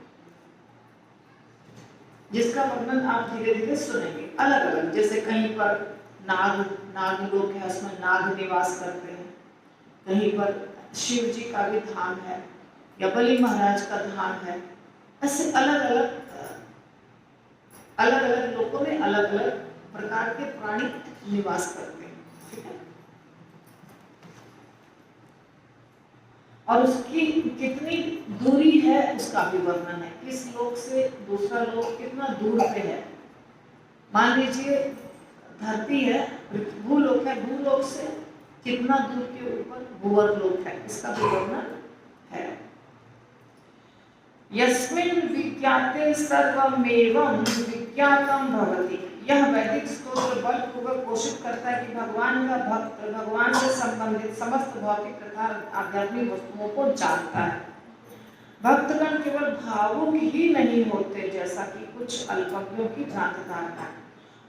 जिसका वर्णन आप धीरे धीरे सुनेंगे। अलग अलग, जैसे कहीं पर नाग लोग है, उसमें नाग निवास करते हैं। कहीं पर शिव जी का भी धाम है या बलि महाराज का धाम है। ऐसे अलग अलग लोगों में अलग अलग प्रकार के प्राणी निवास करते हैं। ठीक है। और उसकी कितनी दूरी है उसका भी वर्णन है, किस लोक से दूसरा लोक कितना दूर पे है। मान लीजिए धरती है, भूलोक है, भूलोक से कितना दूर के ऊपर भूवर लोक है, इसका भी वर्णन है। यस्मिन् विज्ञाते सर्वमेवं विज्ञातम् भवति। यह वैदिक स्तोत्र बलपूर्वक घोषित करता है कि भगवान का भक्त भगवान से संबंधित समस्त भौतिक तथा आध्यात्मिक वस्तुओं को जानता है। भक्तगण केवल भावुक ही नहीं होते, जैसा कि कुछ अल्पज्ञों की भ्रांत धारणा है।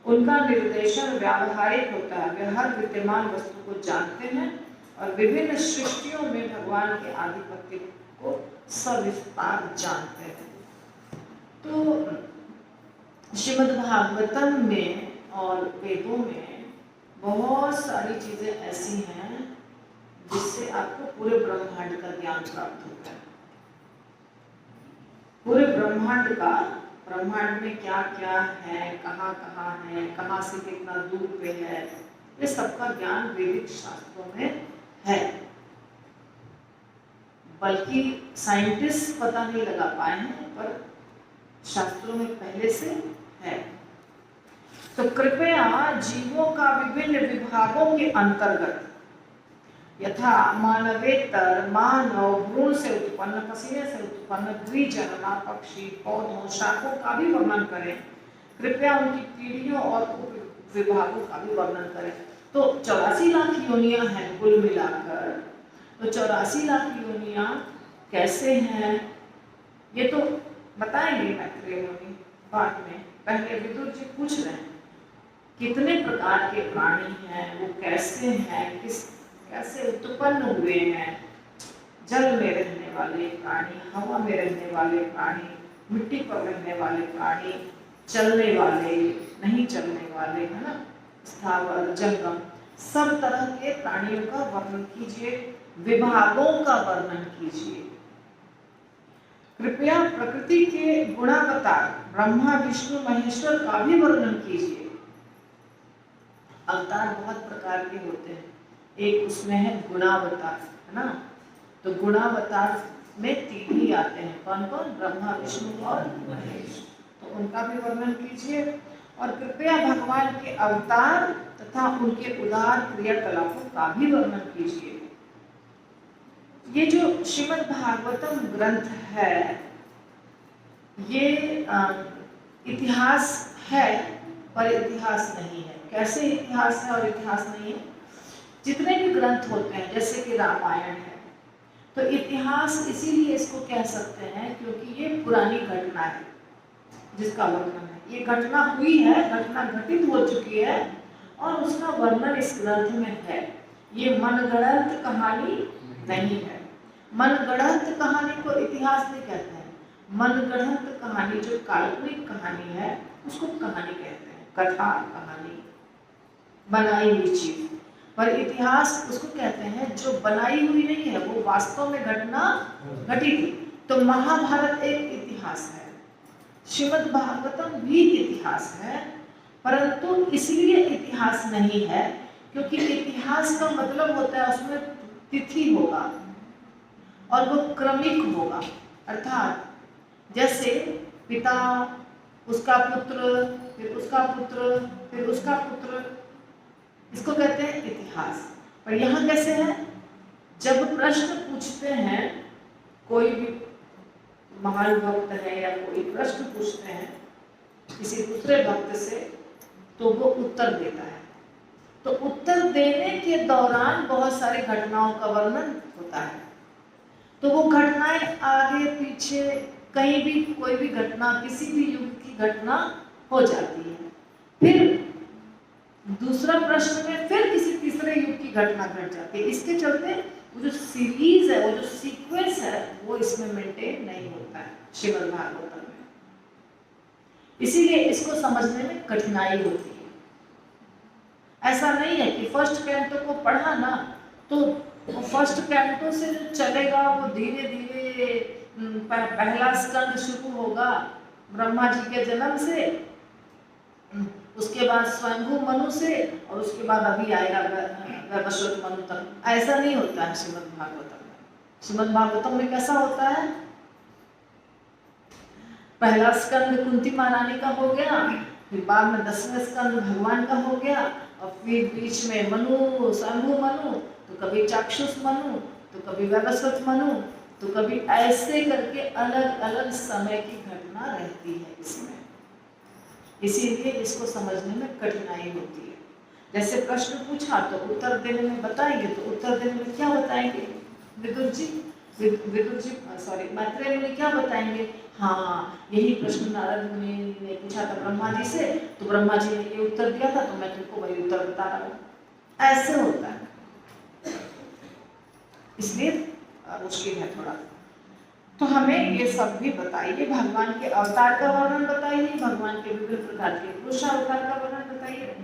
उनका निर्देशन व्यावहारिक होता है। वे हर विद्यमान वस्तु को जानते हैं और विभिन्न सृष्टियों में भगवान के आधिपत्य को सविस्तार जानते हैं। तो श्रीमद्भागवतम में और वेदों में बहुत सारी चीजें ऐसी हैं जिससे आपको पूरे ब्रह्मांड का ज्ञान प्राप्त होता है। पूरे ब्रह्मांड में क्या क्या है, कहाँ कहाँ है, कहाँ से कितना दूर पे है, ये सबका ज्ञान वैदिक शास्त्रों में है। बल्कि साइंटिस्ट पता नहीं लगा पाए हैं, पर शास्त्रों में पहले से है। तो कृपया जीवों का विभिन्न विभागों के अंतर्गत यथा मानवेतर, मानव, भ्रूण से उत्पन्न, पसीने से उत्पन्न, द्विजन्मा, पक्षी, पौधों, शाखों का भी वर्णन करें। कृपया उनकी पीढ़ियों और उप विभागों का भी वर्णन करें। तो 84 लाख योनियां हैं कुल मिलाकर। तो 84 लाख योनियां कैसे हैं ये तो बताएंगे मैत्रेय मुनि बाद में। पहले विदुर जी पूछ रहे हैं कितने प्रकार के प्राणी हैं, वो कैसे हैं, कैसे उत्पन्न हुए हैं। जल में रहने वाले प्राणी, हवा में रहने वाले प्राणी, मिट्टी पर रहने वाले प्राणी, चलने वाले, नहीं चलने वाले, है ना, स्थावर, जंगम, सब तरह के प्राणियों का वर्णन कीजिए, विभागों का वर्णन कीजिए। कृपया प्रकृति के गुणावतार ब्रह्मा, विष्णु, महेश्वर का भी वर्णन कीजिए। अवतार बहुत प्रकार के होते हैं, एक उसमें है गुणावतार, है ना। तो गुणावतार में 3 ही आते हैं, कौन कौन? ब्रह्मा, विष्णु और महेश। तो उनका भी वर्णन कीजिए। और कृपया भगवान के अवतार तथा उनके उदार क्रियाकलापों का भी वर्णन कीजिए। ये जो श्रीमद् भागवतम ग्रंथ है ये इतिहास है पर इतिहास नहीं है। कैसे इतिहास है और इतिहास नहीं है? जितने भी ग्रंथ होते हैं जैसे कि रामायण है तो इतिहास इसीलिए इसको कह सकते हैं क्योंकि ये पुरानी घटना है जिसका वर्णन है। ये घटना हुई है, घटना घटित हो चुकी है और उसका वर्णन इस ग्रंथ में है। ये मनगढ़ंत कहानी नहीं है। मनगढ़ंत कहानी को इतिहास नहीं कहते हैं। मनगढ़ंत कहानी जो काल्पनिक कहानी है उसको कहानी कहते हैं, कथा, कहानी, बनाई हुई चीज। पर इतिहास उसको कहते हैं जो बनाई हुई नहीं है, वो वास्तव में घटना घटी थी। तो महाभारत एक इतिहास है, श्रीमद् भागवतम भी इतिहास है, परंतु इसलिए इतिहास नहीं है क्योंकि इतिहास का मतलब होता है उसमें तिथि होगा और वो क्रमिक होगा। अर्थात जैसे पिता, उसका पुत्र, फिर उसका पुत्र, फिर उसका पुत्र, इसको कहते हैं इतिहास। पर यहाँ कैसे है? जब प्रश्न पूछते हैं, कोई भी महान भक्त है या कोई प्रश्न पूछते हैं किसी दूसरे भक्त से तो वो उत्तर देता है। तो उत्तर देने के दौरान बहुत सारी घटनाओं का वर्णन होता है। तो वो घटनाएं आगे पीछे कहीं भी कोई भी घटना, किसी भी युग की घटना हो जाती है। फिर दूसरा प्रश्न में फिर किसी तीसरे युग की घटना घट जाती है। इसके चलते वो जो सीरीज है, वो जो सीक्वेंस है, वो इसमें मेंटेन नहीं होता है श्रीमद् भागवतम में। इसीलिए इसको समझने में कठिनाई होती है। ऐसा नहीं है कि फर्स्ट कैंटो को पढ़ा ना तो फर्स्ट कैंटो से जो चलेगा वो धीरे धीरे पहला स्कंद शुरू होगा ब्रह्मा जी के जन्म से, उसके बाद स्वयंभू मनु से, और उसके बाद अभी आएगा वैवस्वत मनु तक। ऐसा नहीं होता है श्रीमद् भागवतम में। श्रीमद् भागवतम में कैसा होता है? पहला स्कंद कुंती महारानी का हो गया, फिर बाद में 10वें स्कंद भगवान का हो गया, और फिर बीच में मनु, स्वयंभू मनु, तो कभी चाक्षुष मनु, तो कभी वैवस्वत मनु, तो कभी ऐसे करके अलग अलग समय की घटना रहती है इसमें। इसीलिए इसको समझने में कठिनाई होती है। जैसे प्रश्न पूछा तो उत्तर देने में बताएंगे, तो उत्तर देने में क्या बताएंगे? विदुर जी मैत्रेय मुनि क्या बताएंगे? हाँ, यही प्रश्न नारद मुनि ने पूछा था ब्रह्मा जी से, तो ब्रह्मा जी ने ये उत्तर दिया था, तो मैं तुमको वही उत्तर बता रहा हूँ। ऐसे होता है, इसलिए मुश्किल है थोड़ा। तो हमें ये सब भी बताइए, भगवान के अवतार का वर्णन बताइए, भगवान के विभिन्न प्रकार के पुरुषावतार का वर्णन बताइए।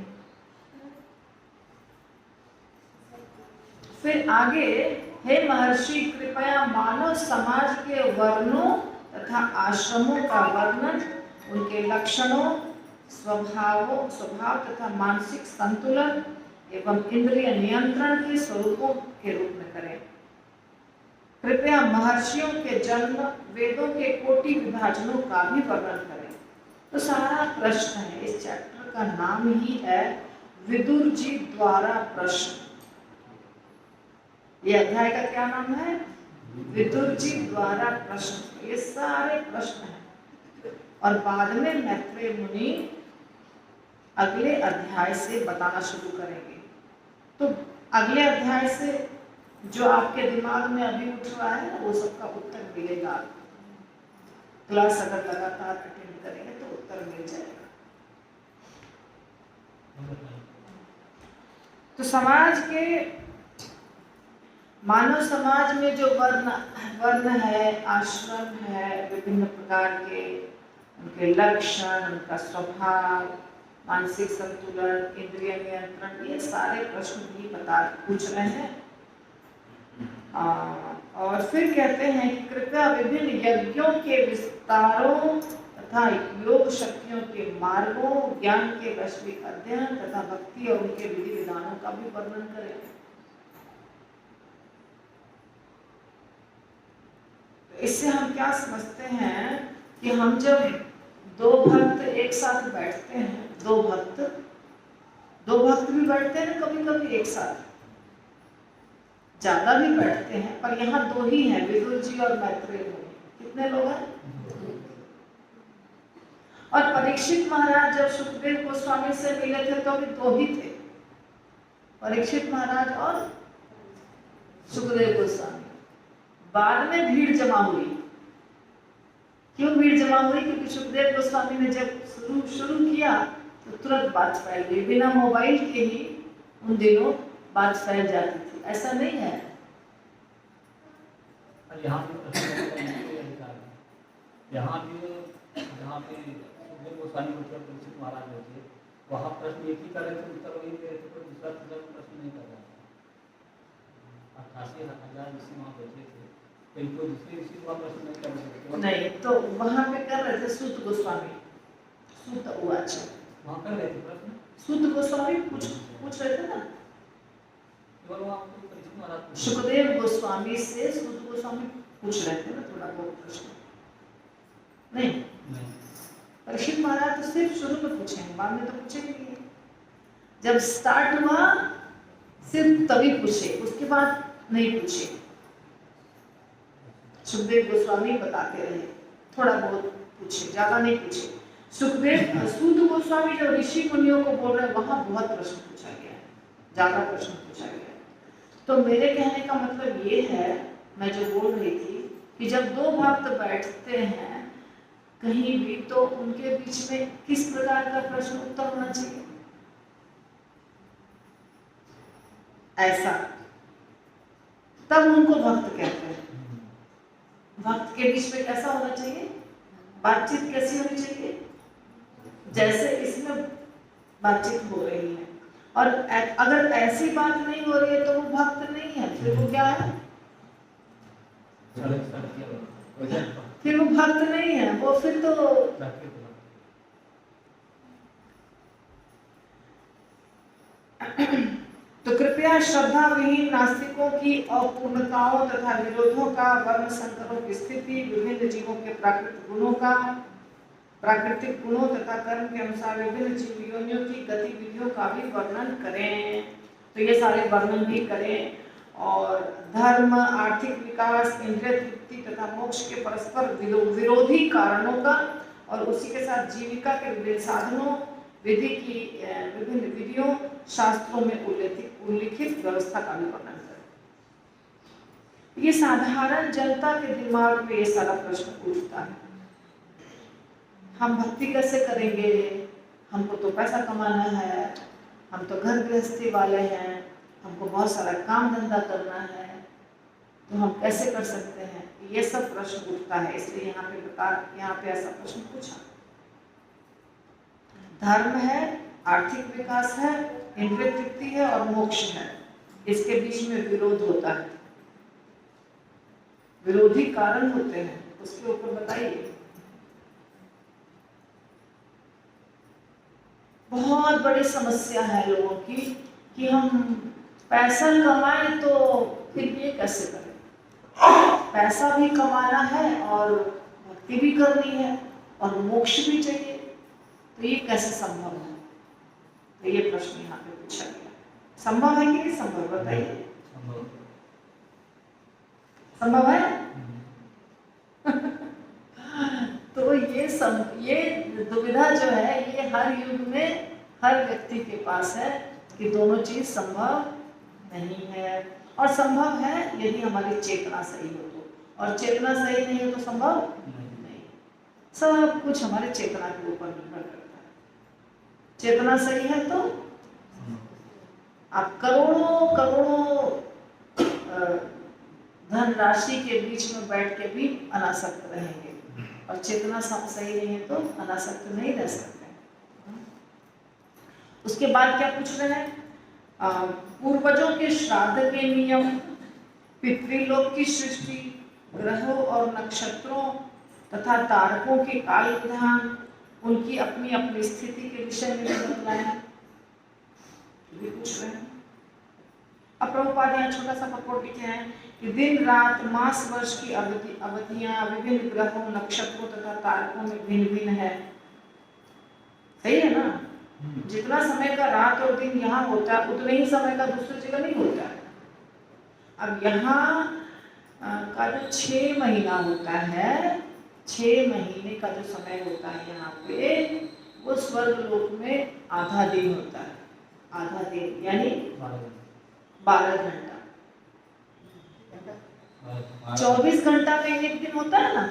फिर आगे, हे महर्षि कृपया मानव समाज के वर्णों तथा आश्रमों का वर्णन, उनके लक्षणों, स्वभाव तथा मानसिक संतुलन एवं इंद्रिय नियंत्रण के स्वरूपों के रूप में करें। कृपया महर्षियों के जन्म, वेदों के कोटि विभाजनों का भी वर्णन करें। तो सारा प्रश्न है, इस चैप्टर का नाम ही है विदुर जी द्वारा प्रश्न। ये अध्याय का क्या नाम है? विदुर जी द्वारा प्रश्न। ये सारे प्रश्न हैं और बाद में मैत्रेय मुनि अगले अध्याय से बताना शुरू करेंगे। तो अगले अध्याय से जो आपके दिमाग में अभी उठ रहा है ना, वो सबका उत्तर मिलेगा। क्लास अगर लगातार अटेंड करेंगे तो उत्तर मिल जाएगा। तो समाज के, मानव समाज में जो वर्ण है, आश्रम है, विभिन्न प्रकार के उनके लक्षण, उनका स्वभाव, मानसिक संतुलन, इंद्रिय नियंत्रण, ये सारे प्रश्न भी पूछ रहे हैं। और फिर कहते हैं कि कृपया विभिन्न यज्ञों के विस्तारों तथा योग शक्तियों के मार्गों, ज्ञान के वैश्विक अध्ययन तथा भक्ति और उनके विधि विधानों का भी वर्णन करें। तो इससे हम क्या समझते हैं कि हम जब दो भक्त एक साथ बैठते हैं, दो भक्त भी बैठते हैं कभी कभी एक साथ, ज्यादा भी बैठते हैं, पर यहाँ दो ही हैं, विदुर जी और मैत्रेय मुनि। कितने लोग हैं? और परीक्षित महाराज जब सुखदेव गोस्वामी से मिले थे तो अभी दो ही थे, परीक्षित महाराज और सुखदेव गोस्वामी। बाद में भीड़ जमा हुई। क्यों भीड़ जमा हुई? क्योंकि सुखदेव गोस्वामी ने जब शुरू किया तो तुरंत बात फैल गई। बिना मोबाइल के ही उन दिनों बात फैल जाती थी। ऐसा नहीं है। यहाँ पे सुखदेव गोस्वामी परीक्षित महाराज होते, वहाँ प्रश्न एक ही कर रहे थे, उत्तर वही दे रहे थे, पर दूसरा प्रश्न नहीं कर रहा था। 88,000 ऋषि वहाँ बैठे थे, कहीं कोई दूसरे ऋषि वहाँ प्रश्न नहीं कर रहे थे। नहीं, तो वहाँ पे कर रहे थे सूत गोस्वामी, सूत उवाच। वहाँ कर रहे थे प्रश्न, सूत गोस्वामी पूछ रहे थे ना, केवल वहाँ परीक्षित महाराज सुखदेव गोस्वामी से सूत गोस्वामी पूछ रहे थे ना थोड़ा बहुत प्रश्न। नहीं, परीक्षित महाराज तो सिर्फ शुरू में पूछे हैं, बाद में तो पूछे नहीं। जब स्टार्ट हुआ सिर्फ तभी पूछे, उसके बाद नहीं पूछे। सुखदेव गोस्वामी बताते रहे, थोड़ा बहुत पूछे, ज्यादा नहीं पूछे। सूत गोस्वामी जो ऋषि मुनियों को बोल रहे हैं वहां बहुत प्रश्न पूछा गया है, ज्यादा प्रश्न पूछा गया है। तो मेरे कहने का मतलब ये है, मैं जो बोल रही थी कि जब दो भक्त बैठते हैं कहीं भी, तो उनके बीच में किस प्रकार का प्रश्न उत्तर होना चाहिए? ऐसा, तब उनको भक्त कहते हैं। भक्त के बीच में कैसा होना चाहिए? बातचीत कैसी होनी चाहिए? जैसे इसमें बातचीत हो रही है। और अगर ऐसी बात नहीं हो रही है तो वो भक्त नहीं है, फिर वो क्या है? फिर वो भक्त नहीं है, वो फिर तो कृपया श्रद्धा विहीन नास्तिकों की अपूर्णताओं तथा विरोधों का, वर्ण संकरों की स्थिति, विभिन्न जीवों के प्राकृतिक गुणों तथा कर्म के अनुसार विभिन्न जीव योनियों की गतिविधियों का भी वर्णन करें। तो ये सारे वर्णन भी करें। और धर्म, आर्थिक विकास, इंद्रिय तृप्ति तथा मोक्ष के परस्पर विरोधी कारणों का, और उसी के साथ जीविका के विभिन्न साधनों, विधि की विभिन्न विधियों, शास्त्रों में उल्लिखित व्यवस्था का भी वर्णन करें। ये साधारण जनता के दिमाग में ये सारा प्रश्न उठता है, हम भक्ति कैसे करेंगे? हमको तो पैसा कमाना है, हम तो घर गृहस्थी वाले हैं, हमको बहुत सारा काम धंधा करना है, तो हम कैसे कर सकते हैं? ये सब प्रश्न उठता है। इसलिए यहाँ पे ऐसा प्रश्न पूछा। धर्म है, आर्थिक विकास है, इंद्रिय तृप्ति है और मोक्ष है, इसके बीच में विरोध होता है, विरोधी कारण होते हैं, उसके ऊपर बताइए। बहुत बड़ी समस्या है लोगों की कि हम पैसा कमाएं तो फिर ये कैसे करें? पैसा भी कमाना है और भक्ति भी करनी है और मोक्ष भी चाहिए, तो ये कैसे संभव है? तो ये प्रश्न यहाँ पे पूछा गया। संभव है कि नहीं संभव? बताइए। संभव है? तो ये दुविधा जो है ये हर युग में हर व्यक्ति के पास है कि दोनों चीज संभव नहीं है। और संभव है यदि हमारी चेतना सही हो तो, और चेतना सही नहीं हो तो संभव नहीं। सब कुछ हमारे चेतना के ऊपर निर्भर करता है। चेतना सही है तो आप करोड़ों धनराशि के बीच में बैठ के भी अनासक्त रहेंगे, और चेतना सही नहीं है तो अनासक्त नहीं रह सकते। उसके बाद क्या पूछ रहे हैं? पूर्वजों के श्राद्ध के नियम, पितृलोक की सृष्टि, ग्रहों और नक्षत्रों तथा तारकों के काल विधान, उनकी अपनी अपनी स्थिति के विषय में बतलाएं, भी पूछ रहे हैं। अब प्रभुपाद यहाँ छोटा सा पकड़ लिखे हैं कि दिन रात मास वर्ष की अवधियां विभिन्न ग्रहों, नक्षत्रों तथा तारकों में भिन्न भिन्न है। सही है ना? जितना समय का रात और दिन यहाँ होता है उतने ही समय का दूसरी जगह नहीं होता है। अब यहाँ का जो 6 महीना होता है, 6 महीने का जो समय होता है यहाँ पे, वो स्वर्ग लोक में आधा दिन होता है। आधा दिन यानी 12 घंटा। 24 घंटा में एक दिन होता है ना,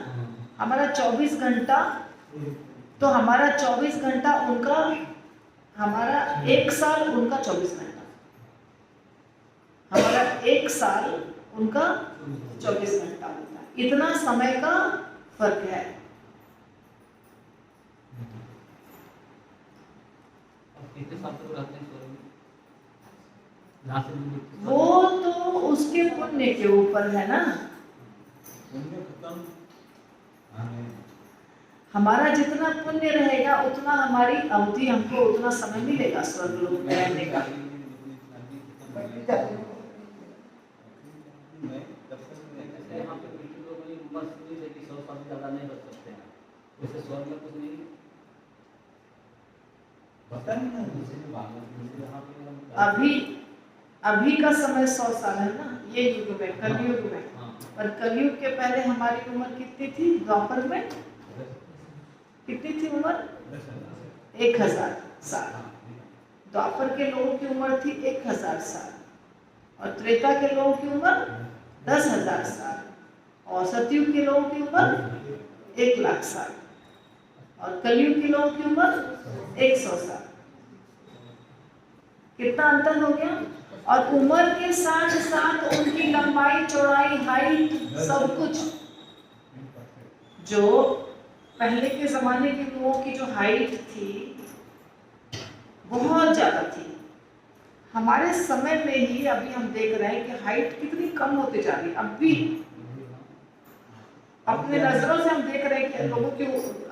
हमारा 24 घंटा, तो हमारा 24 घंटा उनका, हमारा 1 साल उनका 24 घंटा, हमारा 1 साल उनका 24 घंटा होता है। इतना समय का फर्क है। कितने साल तक रहते हैं स्वर्ग में? जहाँ से भी व्यक्ति वो तो उसके पुण्य के ऊपर है ना। हमारा जितना पुण्य रहेगा उतना हमारी अवधि, हमको उतना समय मिलेगा स्वर्ग लोक में रहने का। यहाँ पे पृथ्वी लोग में उम्र सीमित है कि 100 साल से ज़्यादा नहीं बच सकते हैं। वैसे स्वर्ग में कुछ नहीं पता नहीं ना, यहाँ पे अभी का समय 100 साल है ना, ये युग में, कलयुग में। और कलयुग के पहले हमारी उम्र कितनी थी? द्वापर में कितनी थी उम्र? 1000 साल। द्वापर के लोगों की उम्र थी 1000 साल, और त्रेता के लोगों की उम्र 10,000 साल, और सतयुग के लोगों की उम्र 1,00,000 साल, और कलयुग के लोगों की उम्र 100 साल। कितना अंतर हो गया? और उम्र के साथ साथ उनकी लंबाई, चौड़ाई, हाइट, सब कुछ। जो पहले के जमाने के लोगों की जो हाइट थी बहुत ज्यादा थी, हमारे समय में ही अभी हम देख रहे हैं कि हाइट कितनी कम होती जा रही है। अब भी अपने नजरों से हम देख रहे हैं कि लोगों की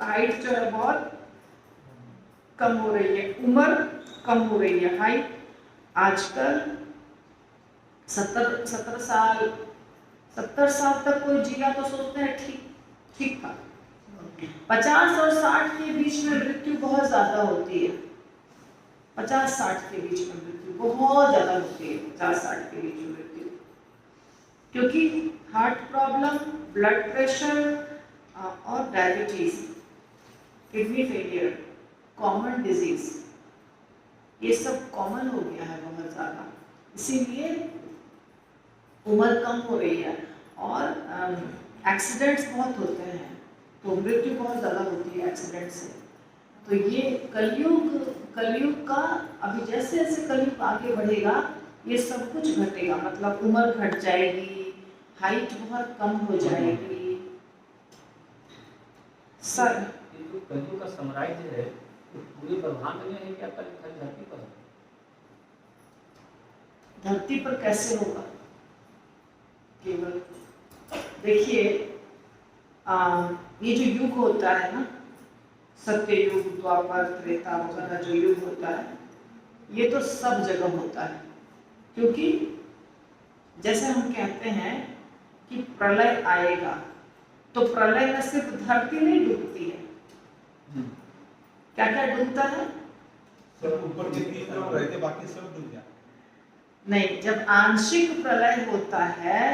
हाइट जो है बहुत कम हो रही है, उम्र कम हो रही है। हाइट आजकल 70 साल, 70 साल तक कोई जिया तो सोचते हैं ठीक था। 50 और 60 के बीच में मृत्यु बहुत ज्यादा होती है। 50-60 के बीच में मृत्यु बहुत ज्यादा होती है। 50-60 के बीच में मृत्यु, क्योंकि हार्ट प्रॉब्लम, ब्लड प्रेशर और diabetes, kidney failure, common disease, ये सब कॉमन हो गया है बहुत ज़्यादा। इसीलिए उम्र कम हो रही है, और एक्सीडेंट्स बहुत होते हैं, तो मृत्यु बहुत ज़्यादा होती है एक्सीडेंट से। तो ये कलयुग का, अभी जैसे जैसे कलयुग आगे बढ़ेगा ये सब कुछ घटेगा। मतलब उम्र घट जाएगी, हाइट बहुत कम हो जाएगी। सर कलयुग का समराइज है पूरे ब्रह्मांड में है क्या? खाली धरती पर? धरती पर कैसे होगा? केवल देखिए, ये जो युग होता है ना, सत्य युग, द्वापर, त्रेता वगैरह जो युग होता है, ये तो सब जगह होता है। क्योंकि जैसे हम कहते हैं कि प्रलय आएगा, तो प्रलय में सिर्फ धरती नहीं डूबती है, क्या क्या डूबता है? सब ऊपर के 3 लोग रहते, बाकी सब डूब जाते। नहीं, जब आंशिक प्रलय होता है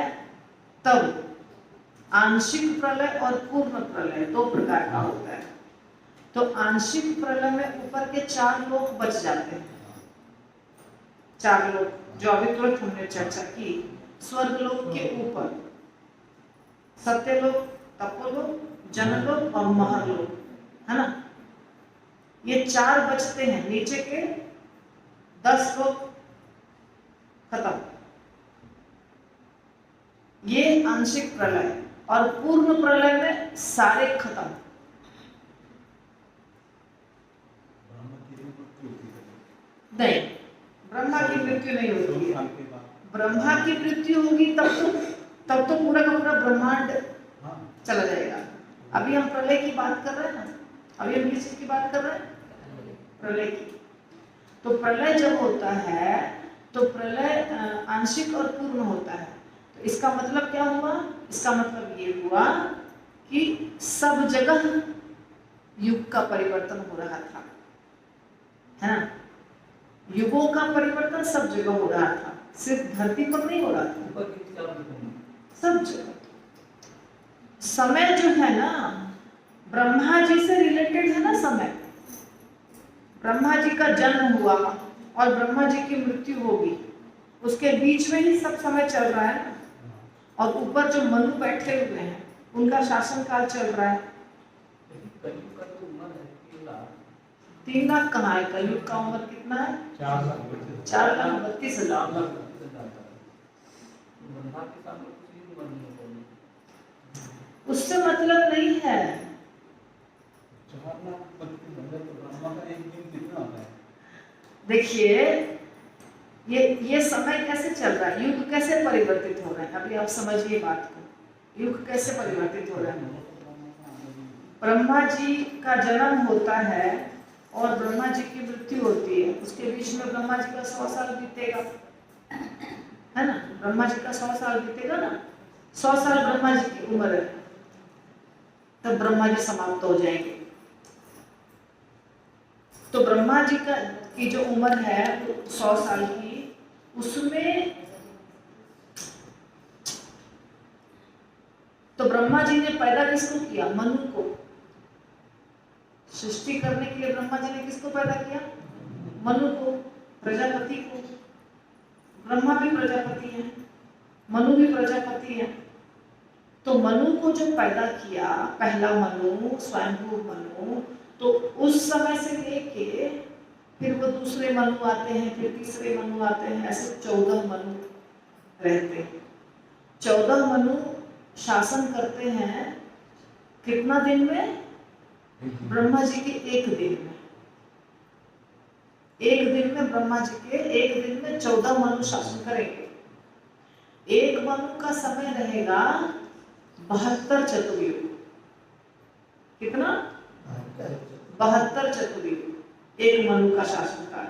तब, आंशिक प्रलय और पूर्ण प्रलय 2 प्रकार का होता है। तो आंशिक प्रलय में ऊपर के 4 लोग बच जाते हैं। 4 लोग जो अभी तुरंत हमने चर्चा की, स्वर्ग लोक के ऊपर सत्यलोक, तपोलोक, जनलोक और महरलोक, है ना, ये 4 बचते हैं। नीचे के 10 लोग खत्म। ये आंशिक प्रलय, और पूर्ण प्रलय में सारे खत्म। नहीं, ब्रह्मा की मृत्यु नहीं होती है। ब्रह्मा की मृत्यु होगी तब तो पूरा का पूरा ब्रह्मांड चला जाएगा। अभी हम प्रलय की बात कर रहे हैं ना, अभी हम किस चीज की बात कर रहे हैं? प्रलय की। तो प्रलय जब होता है तो प्रलय आंशिक और पूर्ण होता है। तो इसका मतलब क्या हुआ? इसका मतलब ये हुआ कि सब जगह युग का परिवर्तन हो रहा था। है ना। युगों का परिवर्तन सब जगह हो रहा था, सिर्फ धरती पर नहीं हो रहा था, ऊपर की चार दिशाएं। सब जगह। समय जो है ना, ब्रह्मा जी से रिलेटेड है ना समय। ब्रह्मा जी का जन्म हुआ और ब्रह्मा जी की मृत्यु होगी, उसके बीच में ही सब समय चल रहा है ना। और ऊपर जो मनु बैठे हुए हैं, उनका शासन काल चल रहा है। लेकिन कलयुग का जो उम्र है 3 लाख, 3 लाख कहाँ है? कलयुग का उम्र कितना है? 4,32,000। 4,32,000 का है। ब्रह्मा के सामने कुछ भी उम्र नहीं होगी। उससे मतलब नहीं है। 4,32,000 बंदर तो ब्रह्मा का एक दिन कितना होता है? देखिए, ये समय कैसे चल रहा है, युग कैसे परिवर्तित हो रहे हैं, अभी आप समझिए बात को। युग कैसे परिवर्तित हो रहे हैं? ब्रह्मा जी का जन्म होता है और ब्रह्मा जी की मृत्यु होती है, उसके बीच में ब्रह्मा जी का 100 साल बीतेगा, है ना। ब्रह्मा जी का 100 साल बीतेगा ना, 100 साल ब्रह्मा जी की उम्र है, तब ब्रह्मा जी समाप्त हो जाएंगे। तो ब्रह्मा जी की जो उम्र है 100 साल की, उसमें तो ब्रह्मा जी ने पैदा किसको किया? मनु को। सृष्टि करने के लिए ब्रह्मा जी ने किसको पैदा किया? मनु को, प्रजापति को। ब्रह्मा भी प्रजापति है, मनु भी प्रजापति है। तो मनु को जो पैदा किया, पहला मनु, स्वयंभू मनु, तो उस समय से लेके फिर वो दूसरे मनु आते हैं, फिर तीसरे मनु आते हैं, ऐसे 14 मनु रहते हैं। 14 मनु शासन करते हैं कितना दिन में? ब्रह्मा जी के एक दिन में। एक दिन में ब्रह्मा जी के एक दिन में 14 मनु शासन करेंगे। एक मनु का समय रहेगा 72 चतुर्युग। कितना? 72 चतुर्युग एक मनु का शासन काल।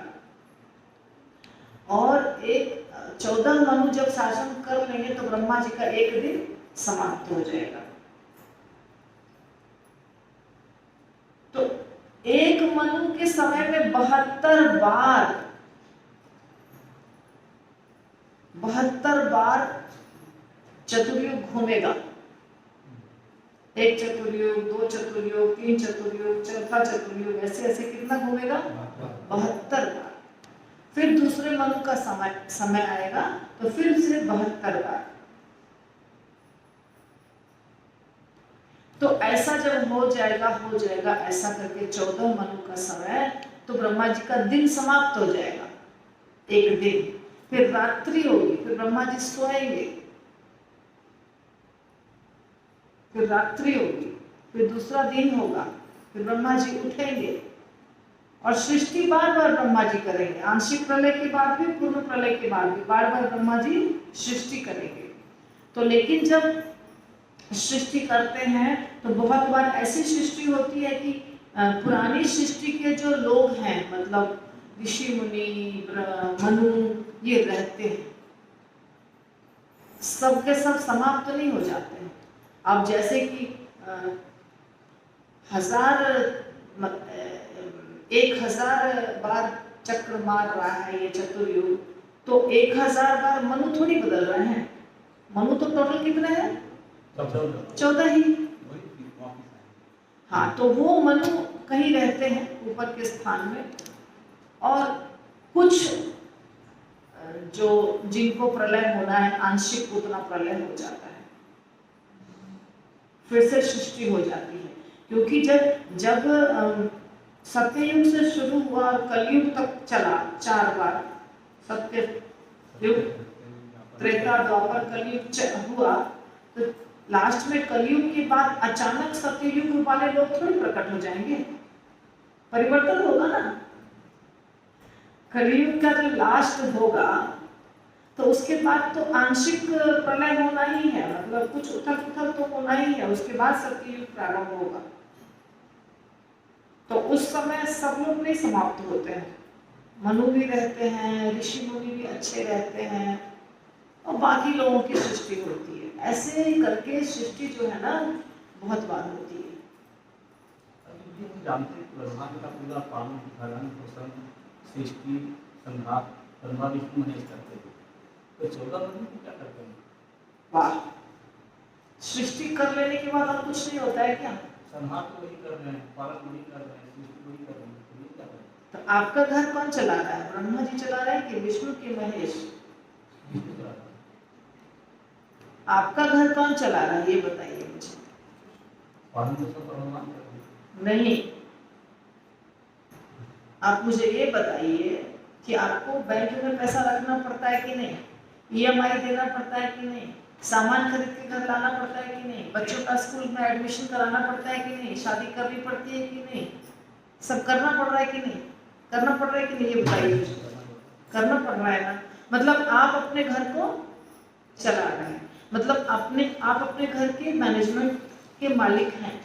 और एक 14 मनु जब शासन कर लेंगे तो ब्रह्मा जी का एक दिन समाप्त हो जाएगा। तो एक मनु के समय में 72 बार चतुर्युग घूमेगा। एक चतुर्युग, 2 चतुर्युग, 3 चतुर्युग, चौथा चतुर्युग, ऐसे ऐसे कितना घूमेगा? 72 बार। फिर दूसरे मनु का समय आएगा तो फिर से 72 बार। तो ऐसा जब हो जाएगा ऐसा करके 14 मनु का समय, तो ब्रह्मा जी का दिन समाप्त हो जाएगा, एक दिन। फिर रात्रि होगी, फिर ब्रह्मा जी सोएंगे, फिर रात्रि होगी, फिर दूसरा दिन होगा, फिर ब्रह्मा जी उठेंगे और सृष्टि बार बार ब्रह्मा जी करेंगे। आंशिक प्रलय के बाद भी, पूर्ण प्रलय के बाद भी बार बार ब्रह्मा जी सृष्टि करेंगे। तो लेकिन जब सृष्टि करते हैं तो बहुत बार ऐसी सृष्टि होती है कि पुरानी सृष्टि के जो लोग हैं, मतलब ऋषि मुनि, मनु, ये रहते हैं, सब के सब समाप्त तो नहीं हो जाते हैं। अब जैसे कि 1000 बार चक्र मार रहा है ये चतुर्युग, तो 1000 बार मनु थोड़ी बदल रहे हैं। मनु तो टोटल कितने हैं? 14 ही। हाँ, तो वो मनु कहीं रहते हैं ऊपर के स्थान में, और कुछ जो जिनको प्रलय होना है आंशिक, उतना प्रलय हो जाता है, फिर से सृष्टि हो जाती है। क्योंकि जब सत्ययुग से शुरू हुआ और कलयुग तक चला 4 बार, सत्ययुग, त्रेता, द्वापर, कलयुग हुआ, तो लास्ट में कलयुग के बाद अचानक सत्ययुग वाले लोग थोड़ी प्रकट हो जाएंगे, परिवर्तन होगा ना। कलयुग का जो लास्ट होगा तो उसके बाद तो आंशिक प्रलय होना ही है, मतलब कुछ उथल पुथल तो होना ही है, उसके बाद सत्ययुग प्रारंभ होगा। तो उस समय सब लोग नहीं समाप्त होते हैं, मनु भी रहते हैं, ऋषि मुनि भी अच्छे रहते हैं, और बाकी लोगों की सृष्टि होती है। ऐसे ही करके सृष्टि जो है ना बहुत बार होती है। जानते ब्रह्मांड का पूरा पालन, भरण, पोषण सृष्टि, संहार, ब्रह्मा विष्णु महेश करते थे। तो 14 मनु को क्या करते हैं? वाह, सृष्टि कर लेने के बाद और कुछ नहीं होता है क्या? संहार तो वही कर रहे हैं, पालन वही कर रहे हैं, सृष्टि वही कर रहे हैं, तो ये क्या कर रहे हैं? तो आपका घर कौन चला रहा है? ब्रह्मा जी चला रहे हैं कि विष्णु के महेश? विष्णु चला रहे हैं। आपका घर कौन चला रहा है ये बताइए मुझे। पालन तो सब भगवान कर रहे हैं। नहीं, आप मुझे ये बताइए कि आपको बैंक में पैसा रखना पड़ता है कि नहीं, ईएमआई देना पड़ता है कि नहीं, सामान खरीद के घर लाना पड़ता है कि नहीं, बच्चों का स्कूल में एडमिशन कराना पड़ता है कि नहीं, शादी करनी पड़ती है कि नहीं, सब करना पड़ रहा है कि नहीं, करना पड़ रहा है कि नहीं ये बताइए मुझे। करना पड़ रहा है ना, मतलब आप अपने घर को चला रहे हैं, मतलब आप अपने घर के मैनेजमेंट के मालिक हैं,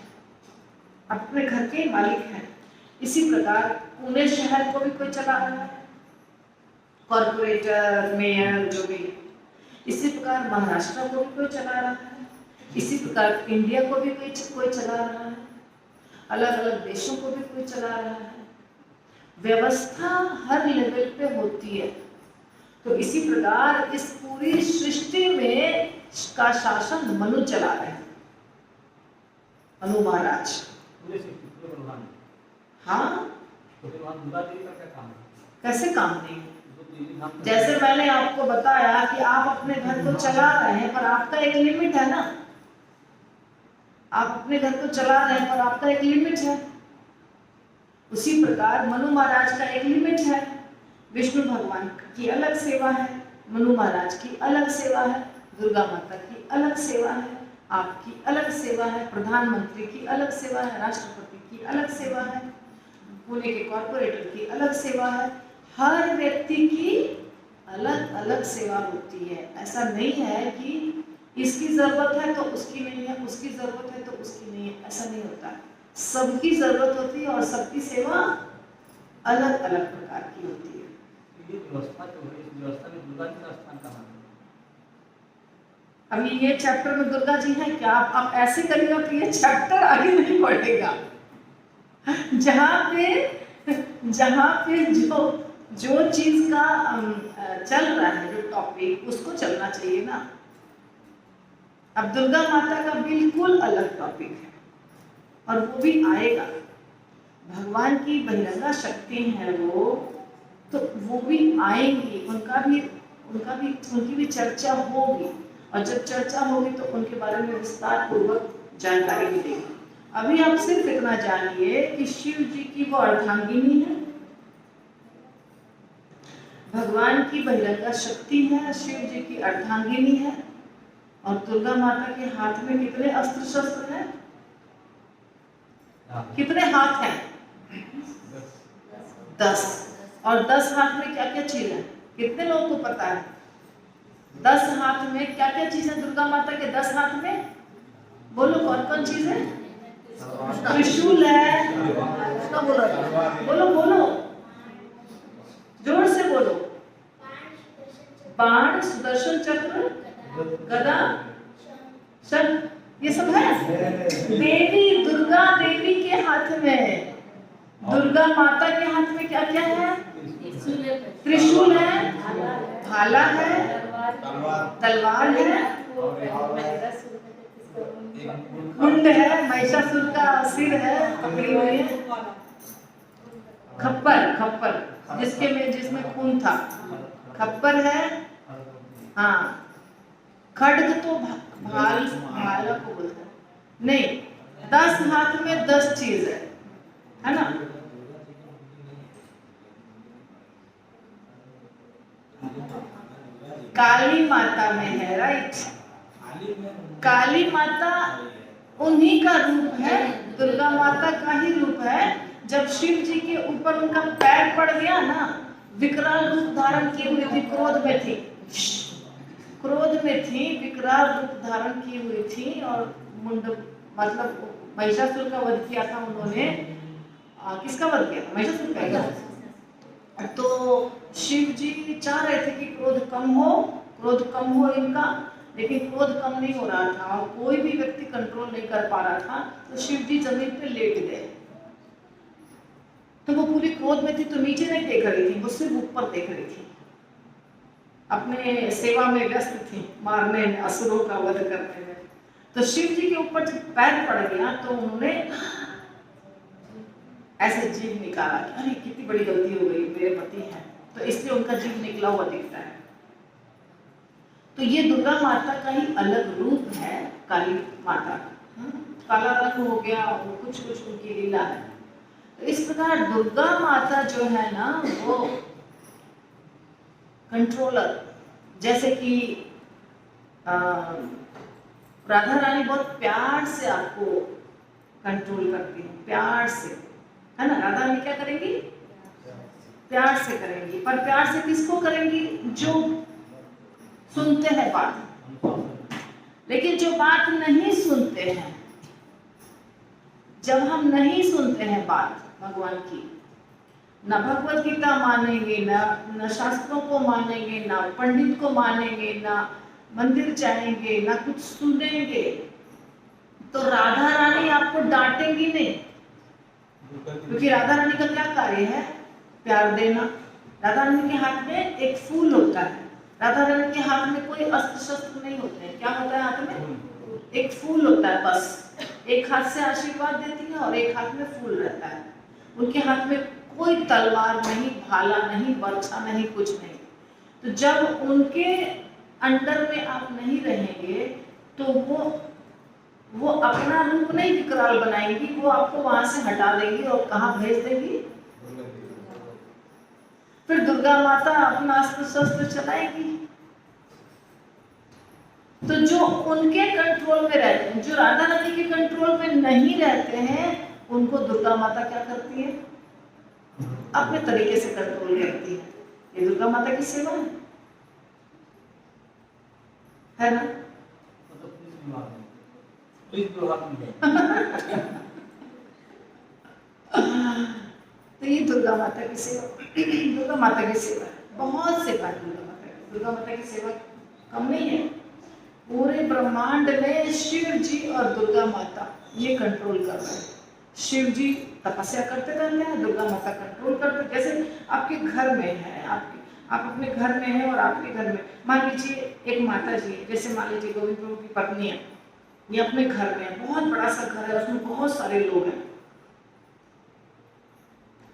अपने घर के मालिक हैं। इसी प्रकार पुणे शहर को भी कोई चला रहा है, कॉर्पोरेटर, मेयर, जो भी। इसी प्रकार महाराष्ट्र को भी कोई चला रहा है, इसी प्रकार इंडिया को भी कोई चला रहा है, अलग अलग देशों को भी कोई चला रहा है। व्यवस्था हर लेवल पे होती है। तो इसी प्रकार इस पूरी सृष्टि में का शासन मनु चला रहे हैं, मनु महाराज। पूरे सृष्टि, पूरे ब्रह्मांड। हाँ, तो फिर वहाँ दुर्गा देवी का क्या काम है? कैसे काम नहीं? जो देवी धाम का- जैसे मैंने आपको बताया कि आप अपने घर को चला रहे हैं पर आपका एक लिमिट है ना, आप अपने घर को चला रहे हैं पर आपका एक लिमिट है। उसी प्रकार मनु महाराज का एक लिमिट है। विष्णु भगवान की अलग सेवा है, मनु महाराज की अलग सेवा है, दुर्गा माता की अलग सेवा है, आपकी अलग सेवा है, प्रधानमंत्री की अलग सेवा है, राष्ट्रपति की अलग सेवा है, पुणे के कॉर्पोरेटर की अलग सेवा है। हर व्यक्ति की अलग अलग सेवा होती है। ऐसा नहीं है कि इसकी जरूरत है तो उसकी नहीं है, उसकी जरूरत है तो उसकी नहीं है, ऐसा नहीं होता। सबकी जरूरत होती है और सबकी सेवा अलग अलग प्रकार की होती है। ये व्यवस्था जो है, इस व्यवस्था में दुर्गा जी का स्थान कहाँ है? अभी ये चैप्टर में दुर्गा जी हैं क्या? आप ऐसे करिएगा तो ये चैप्टर आगे नहीं पढ़ेगा। जहाँ पे जो चीज का चल रहा है, जो टॉपिक, उसको चलना चाहिए ना। अब दुर्गा माता का बिल्कुल अलग टॉपिक है और वो भी आएगा। भगवान की बहिरंगा शक्ति है वो, तो वो भी आएंगी, उनकी भी चर्चा होगी। और जब चर्चा होगी तो उनके बारे में विस्तार पूर्वक जानकारी मिलेगी। अभी आप सिर्फ इतना जानिए कि शिव जी की वो अर्धांगिनी है, भगवान की बहिरंगा शक्ति है, शिव जी की अर्धांगिनी है। और दुर्गा माता के हाथ में कितने अस्त्र शस्त्र हैं? कितने हाथ हैं? 10। और 10 हाथ में क्या क्या चीज है? कितने लोगों को पता है 10 हाथ में क्या क्या चीज है? दुर्गा माता के 10 हाथ में बोलो, कौन कौन चीज है? त्रिशूल है, उसका बोलो बोलो, जोर से बोलो। बाण, सुदर्शन चक्र, गदा, शंख, ये सब है। देवी दुर्गा देवी के हाथ में, दुर्गा माता के हाथ में क्या क्या है? त्रिशूल है, भाला है, तलवार है, कुंड है, महिषासुर का सिर है पकड़ी हुई है, खप्पर जिसमें खून था, खप्पर है। हाँ, खड्ग तो भाला को बोलते हैं। नहीं, 10 हाथ में 10 चीज है ना। काली माता में है, राइट। काली माता उन्हीं का रूप है, दुर्गा माता का ही रूप है। जब शिव जी के ऊपर उनका पैर पड़ गया ना, विकराल रूप धारण किए हुई थी, क्रोध में थी, विकराल रूप धारण की हुई थी और मुंड, मतलब महिषासुर का वध किया था उन्होंने। किसका वध किया था? महिषासुर का। तो शिव जी चाह रहे थे कि क्रोध कम हो इनका, लेकिन क्रोध कम नहीं हो रहा था और कोई भी व्यक्ति कंट्रोल नहीं कर पा रहा था। तो शिव जी जमीन पे लेट गए तो वो पूरी क्रोध में थी, तो नीचे नहीं देख रही थी, वो सिर्फ ऊपर देख रही थी, अपने सेवा में व्यस्त थी, मारने में, असुरों का वध करने में। तो शिव जी के ऊपर जब पैर पड़ गया तो उन्होंने ऐसे जीभ निकाला कि अरे कितनी बड़ी गलती हो गई, मेरे पति हैं, तो इसलिए उनका जीभ निकला हुआ दिखता है। तो ये दुर्गा माता का ही अलग रूप है, काली माता का। काला रंग हो गया, वो कुछ कुछ उनकी लीला है। तो इस प्रकार दुर्गा माता जो है ना, वो कंट्रोलर, जैसे कि राधा रानी बहुत प्यार से आपको कंट्रोल करती है, प्यार से, है ना। राधा रानी क्या करेंगी? प्यार से करेंगी। पर प्यार से किसको करेंगी? जो सुनते हैं बात। लेकिन जो बात नहीं सुनते हैं, जब हम नहीं सुनते हैं बात भगवान की, ना भगवत गीता मानेंगे, ना शास्त्रों को मानेंगे, ना पंडित को मानेंगे, ना मंदिर जाएंगे, ना कुछ सुनेंगे, तो राधा रानी आपको डांटेंगी नहीं। क्योंकि राधा रानी का क्या कार्य है? प्यार देना। राधा रानी के हाथ में एक फूल होता है, राधा रानी के हाथ में कोई अस्त्र शस्त्र नहीं होते हैं। क्या होता है हाथ में? एक फूल होता है बस। एक हाथ से आशीर्वाद देती है और एक हाथ में फूल रहता है। उनके हाथ में कोई तलवार नहीं, भाला नहीं, बर्छा नहीं, कुछ नहीं। तो जब उनके अंडर में आप नहीं रहेंगे तो वो अपना रूप नहीं विकराल बनाएंगी, वो आपको वहां से हटा देंगी और कहाँ भेज देंगी? फिर दुर्गा माता अपना अस्त्र शस्त्र चलाएगी। तो जो उनके कंट्रोल में रहते हैं, जो राधा रानी के कंट्रोल में नहीं रहते हैं, उनको दुर्गा माता क्या करती है? अपने तरीके से कंट्रोल करती है। ये दुर्गा माता की सेवा है ना। तो ये दुर्गा माता की सेवा, दुर्गा माता की सेवा बहुत सेवा है। दुर्गा माता की सेवा कम नहीं है। पूरे ब्रह्मांड में शिव जी और दुर्गा माता ये कंट्रोल कर रहे हैं। शिव जी तपस्या करते रहते हैं, दुर्गा माता कंट्रोल करते। जैसे आपके घर में है, आप अपने घर में हैं और आपके घर में मान लीजिए एक माता जी, जैसे मान लीजिए गोविंद प्रभु की पत्नी है, ये अपने घर में, बहुत बड़ा सा घर है, उसमें बहुत सारे लोग हैं,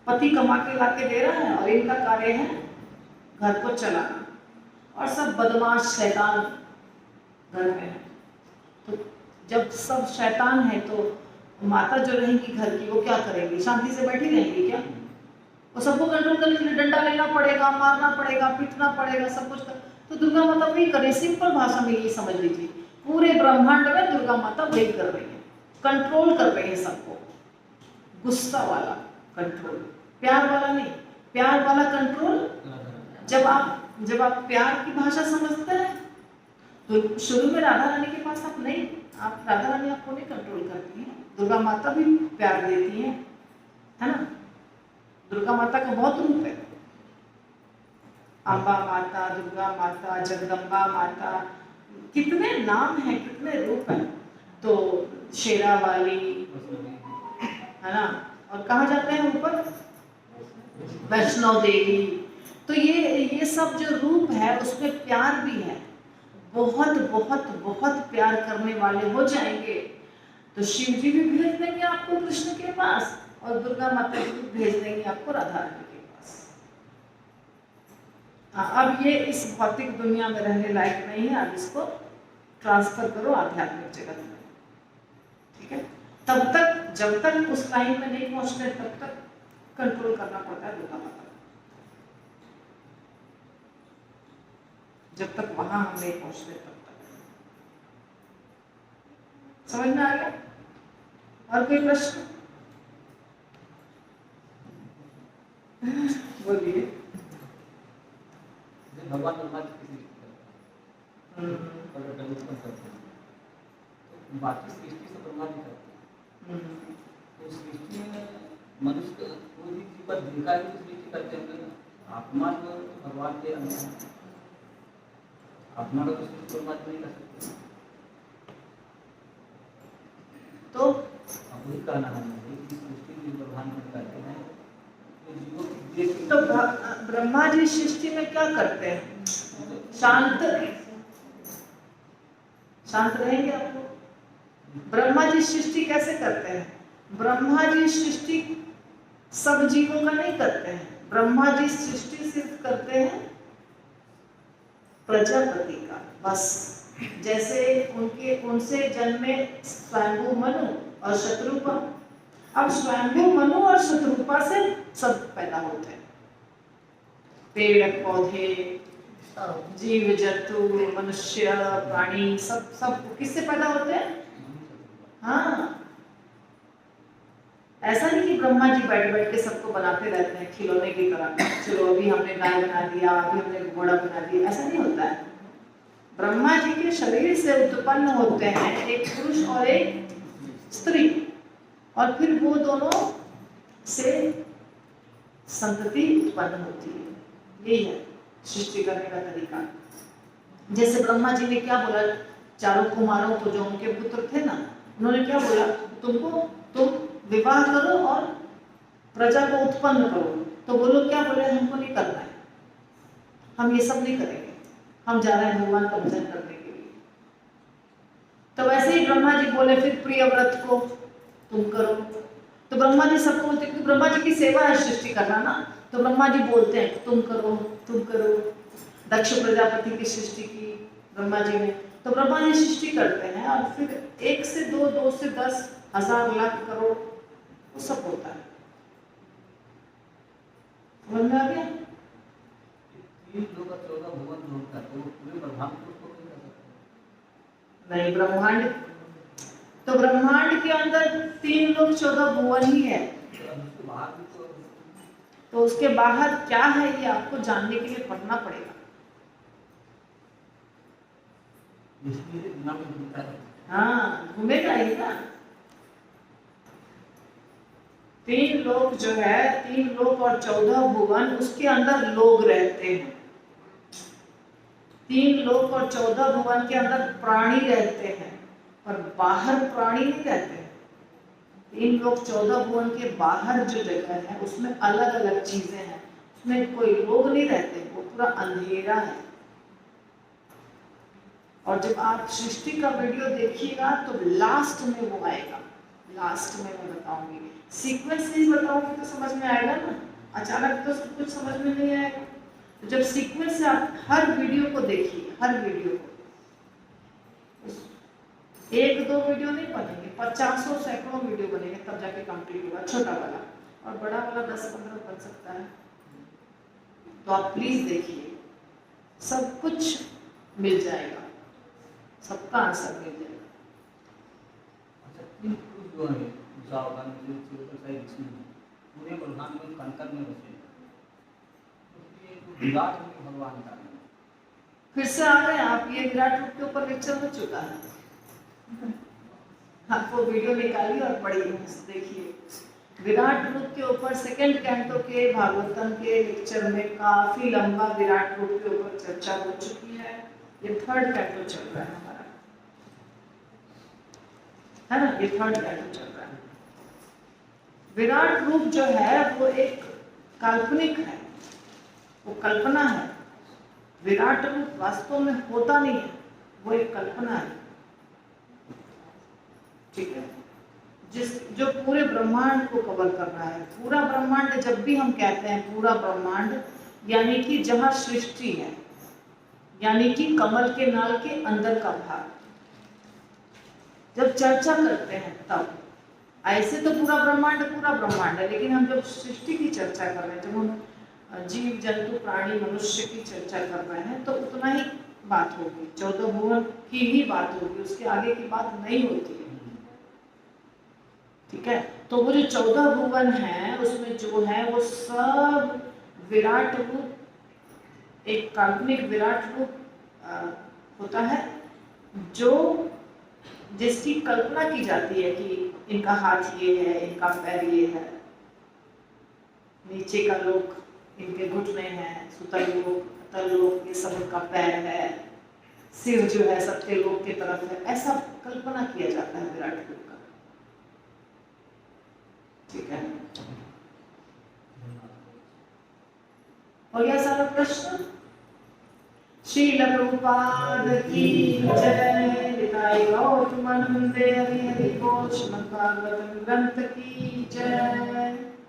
पति कमा के ला के दे रहा है और इनका कार्य है घर को चलाना, और सब बदमाश शैतान घर में है। तो जब सब शैतान है तो माता जो रहेंगी घर की, वो क्या करेंगी? शांति से बैठी रहेंगी क्या? वो सबको कंट्रोल करने के लिए डंडा लेना पड़ेगा, मारना पड़ेगा, पीटना पड़ेगा, सब कुछ कर। तो दुर्गा माता वही करे। सिंपल भाषा में ये समझ लीजिए, पूरे ब्रह्मांड में दुर्गा माता वही कर रही है, कंट्रोल कर रही है सबको। गुस्सा वाला कंट्रोल, प्यार वाला नहीं। प्यार वाला कंट्रोल जब आप प्यार की भाषा समझते हैं तो शुरू में राधा रानी के पास आप नहीं, आप राधा रानी आपको नहीं कंट्रोल करती है, दुर्गा माता भी प्यार देती है ना। दुर्गा माता का बहुत रूप है, अम्बा माता, दुर्गा माता, जगदम्बा माता, कितने नाम हैं, कितने रूप हैं। तो शेरा वाली है ना, और कहाँ जाते हैं ऊपर? वैष्णो देवी। तो ये सब जो रूप है उसमें प्यार भी है। बहुत बहुत बहुत प्यार करने वाले हो जाएंगे तो शिव जी भी भेज देंगे आपको कृष्ण के पास, और दुर्गा माता जी भी भेज देंगे आपको राधा रानी के पास। अब ये इस भौतिक दुनिया में रहने लायक नहीं है, अब इसको ट्रांसफर करो आध्यात्मिक जगत में, ठीक है। तब तक, जब तक उस लाइन में नहीं पहुंचते तब तक कंट्रोल करना पड़ता है दुर्गा माता, जब तक वहां हम नहीं पहुंचते तब तक। समझ में आ गया? और कोई प्रश्न? बोलिए। भगवान ब्रह्मा जी की सृष्टि करते हैं और उत्पन्न करते हैं, तो बाकी सृष्टि से ब्रह्मा जी करते हैं। तो सृष्टि में मनुष्य कोई भी जीव पर जिनका भी सृष्टि करते हैं, आत्मा जो भगवान के अंदर, आत्मा का तो सृष्टि ब्रह्मा जी नहीं कर सकते। तो वही कहना है कि सृष्टि भी भगवान जी करते हैं, ब्रह्मा जी सृष्टि में क्या करते हैं? शांत शांत रहेंगे आप लोग। ब्रह्मा जी सृष्टि कैसे करते हैं? ब्रह्मा जी सृष्टि सब जीवों का नहीं करते हैं। ब्रह्मा जी सृष्टि सिर्फ करते हैं प्रजापति का, बस। जैसे उनसे जन्मे स्वयंभू मनु और शत्रुपा। अब स्वयंभू मनु और शत्रुपा से सब पैदा होते हैं, पेड़ पौधे, जीव जंतु, मनुष्य, प्राणी, सब सब किससे पैदा होते हैं? हाँ, ऐसा नहीं कि ब्रह्मा जी बैठ बैठ के सबको बनाते रहते हैं खिलौने की तरह। चलो अभी हमने गाय बना दिया, अभी हमने घोड़ा बना दिया, ऐसा नहीं होता है। ब्रह्मा जी के शरीर से उत्पन्न होते हैं एक पुरुष और एक स्त्री, और फिर वो दोनों से संतति उत्पन्न होती है। यही है सृष्टि करने का तरीका। जैसे ब्रह्मा जी ने क्या बोला चारों कुमारों को, जो उनके पुत्र थे ना, उन्होंने क्या बोला? तुम विवाह करो और प्रजा को उत्पन्न करो। तो वो लोग क्या बोले? हमको नहीं करना है, हम ये सब नहीं करेंगे, हम जा रहे हैं भगवान का भजन करने के लिए। तो वैसे ही ब्रह्मा जी बोले फिर प्रिय व्रत को तुम करो। तो ब्रह्मा जी सबको बोलते, क्योंकि ब्रह्मा जी की सेवा है सृष्टि करना ना, तो ब्रह्मा जी बोलते हैं तुम करो तुम करो। दक्ष प्रजापति की सृष्टि की ब्रह्मा जी ने, तो ब्रह्मा जी सृष्टि करते हैं और फिर 1 से 2, 2 से 10, 1000, लाख, करोड़, वो सब होता है। समझ में आ गया? 3 लोग और 14 भुवन जो होता है, तो वो पूरे ब्रह्मांड को तो नहीं कर सकते। नहीं, ब्रह्मांड तो ब्रह्मांड के अंदर 3 लोग 14 भुवन ही है। तो अब उसके बाहर भी तो उसके बाहर क्या है ये आपको जानने के लिए पढ़ना पड़ेगा। इसलिए दुनिया में घूमता है। हाँ, घूमेगा ही ना। 3 लोक जो है, 3 लोक और 14 भुवन, उसके अंदर लोग रहते हैं। 3 लोक और 14 भुवन के अंदर प्राणी रहते हैं, पर बाहर प्राणी नहीं रहते हैं। 3 लोक 14 भुवन के बाहर जो जगह है उसमें अलग अलग चीजें हैं, उसमें कोई लोग नहीं रहते, वो पूरा अंधेरा है। और जब आप सृष्टि का वीडियो देखिएगा तो लास्ट में वो आएगा, लास्ट में मैं बताऊंगी। सीक्वेंस से ही बताऊंगी तो समझ में आएगा ना, अचानक तो सब कुछ समझ में नहीं आएगा। तो जब सीक्वेंस से आप हर वीडियो को देखिए, हर वीडियो को, 1-2 वीडियो नहीं बनेंगे, 50 सैकड़ों वीडियो बनेंगे, तब जाके कंप्लीट होगा। छोटा वाला और बड़ा वाला 10-15 बन सकता है। तो आप प्लीज देखिए, सब कुछ मिल जाएगा, सबका आंसर मिल जाएगा। अच्छा, 3 पुरुष जो हैं, जाओगा मुझे चिरकाल विष्णु, पूरे ब्रह्मांड में कण-कण में बसे। तो ये जो विराट रूप भगवान का है। फिर से आ गए आप, ये विराट रूप के ऊपर लेक्चर हो चुका है। आपको वीडियो निकालिए और पढ़िए, देखिए। विराट रूप के ऊपर 2nd कैंटो के भागवतम के लेक्चर में काफी लंबा विराट रूप के ऊपर चर्चा हो चुकी है। ये 3rd कैंटो चल रहा है हमारा, है ना? ये 3rd कैंटो चल रहा है। विराट रूप जो है वो एक काल्पनिक है, वो कल्पना है। विराट रूप वास्तव में होता नहीं है, वो एक कल्पना है। ठीक है? जो पूरे ब्रह्मांड को कवर कर रहा है। पूरा ब्रह्मांड, जब भी हम कहते हैं पूरा ब्रह्मांड, यानी कि जहां सृष्टि है, यानी कि कमल के नाल के अंदर का भाग। जब चर्चा करते हैं तब, ऐसे तो पूरा ब्रह्मांड है, लेकिन हम जब सृष्टि की चर्चा कर रहे हैं, जब हम जीव जंतु प्राणी मनुष्य की चर्चा कर रहे हैं, तो उतना ही बात होगी, 14 भुवन की ही बात होगी, उसके आगे की बात नहीं होती है। ठीक है? तो वो जो 14 भुवन है, उसमें जो है वो सब विराट रूप, एक काल्पनिक विराट रूप होता है, जो जिसकी कल्पना की जाती है कि इनका हाथ ये है, इनका पैर ये है, नीचे का लोक इनके घुटने हैं, सुतल लोक, अतल लोक, ये सब इनका पैर है, सिर जो है सत्य लोक की तरफ है, ऐसा कल्पना किया जाता है विराट रूप का। ठीक है? हो गया सारा प्रश्न। श्रील प्रभुपाद की जय। निताई गौतम वंदे हरि हरि बोल। श्रीमद् भागवतम ग्रंथ की जय।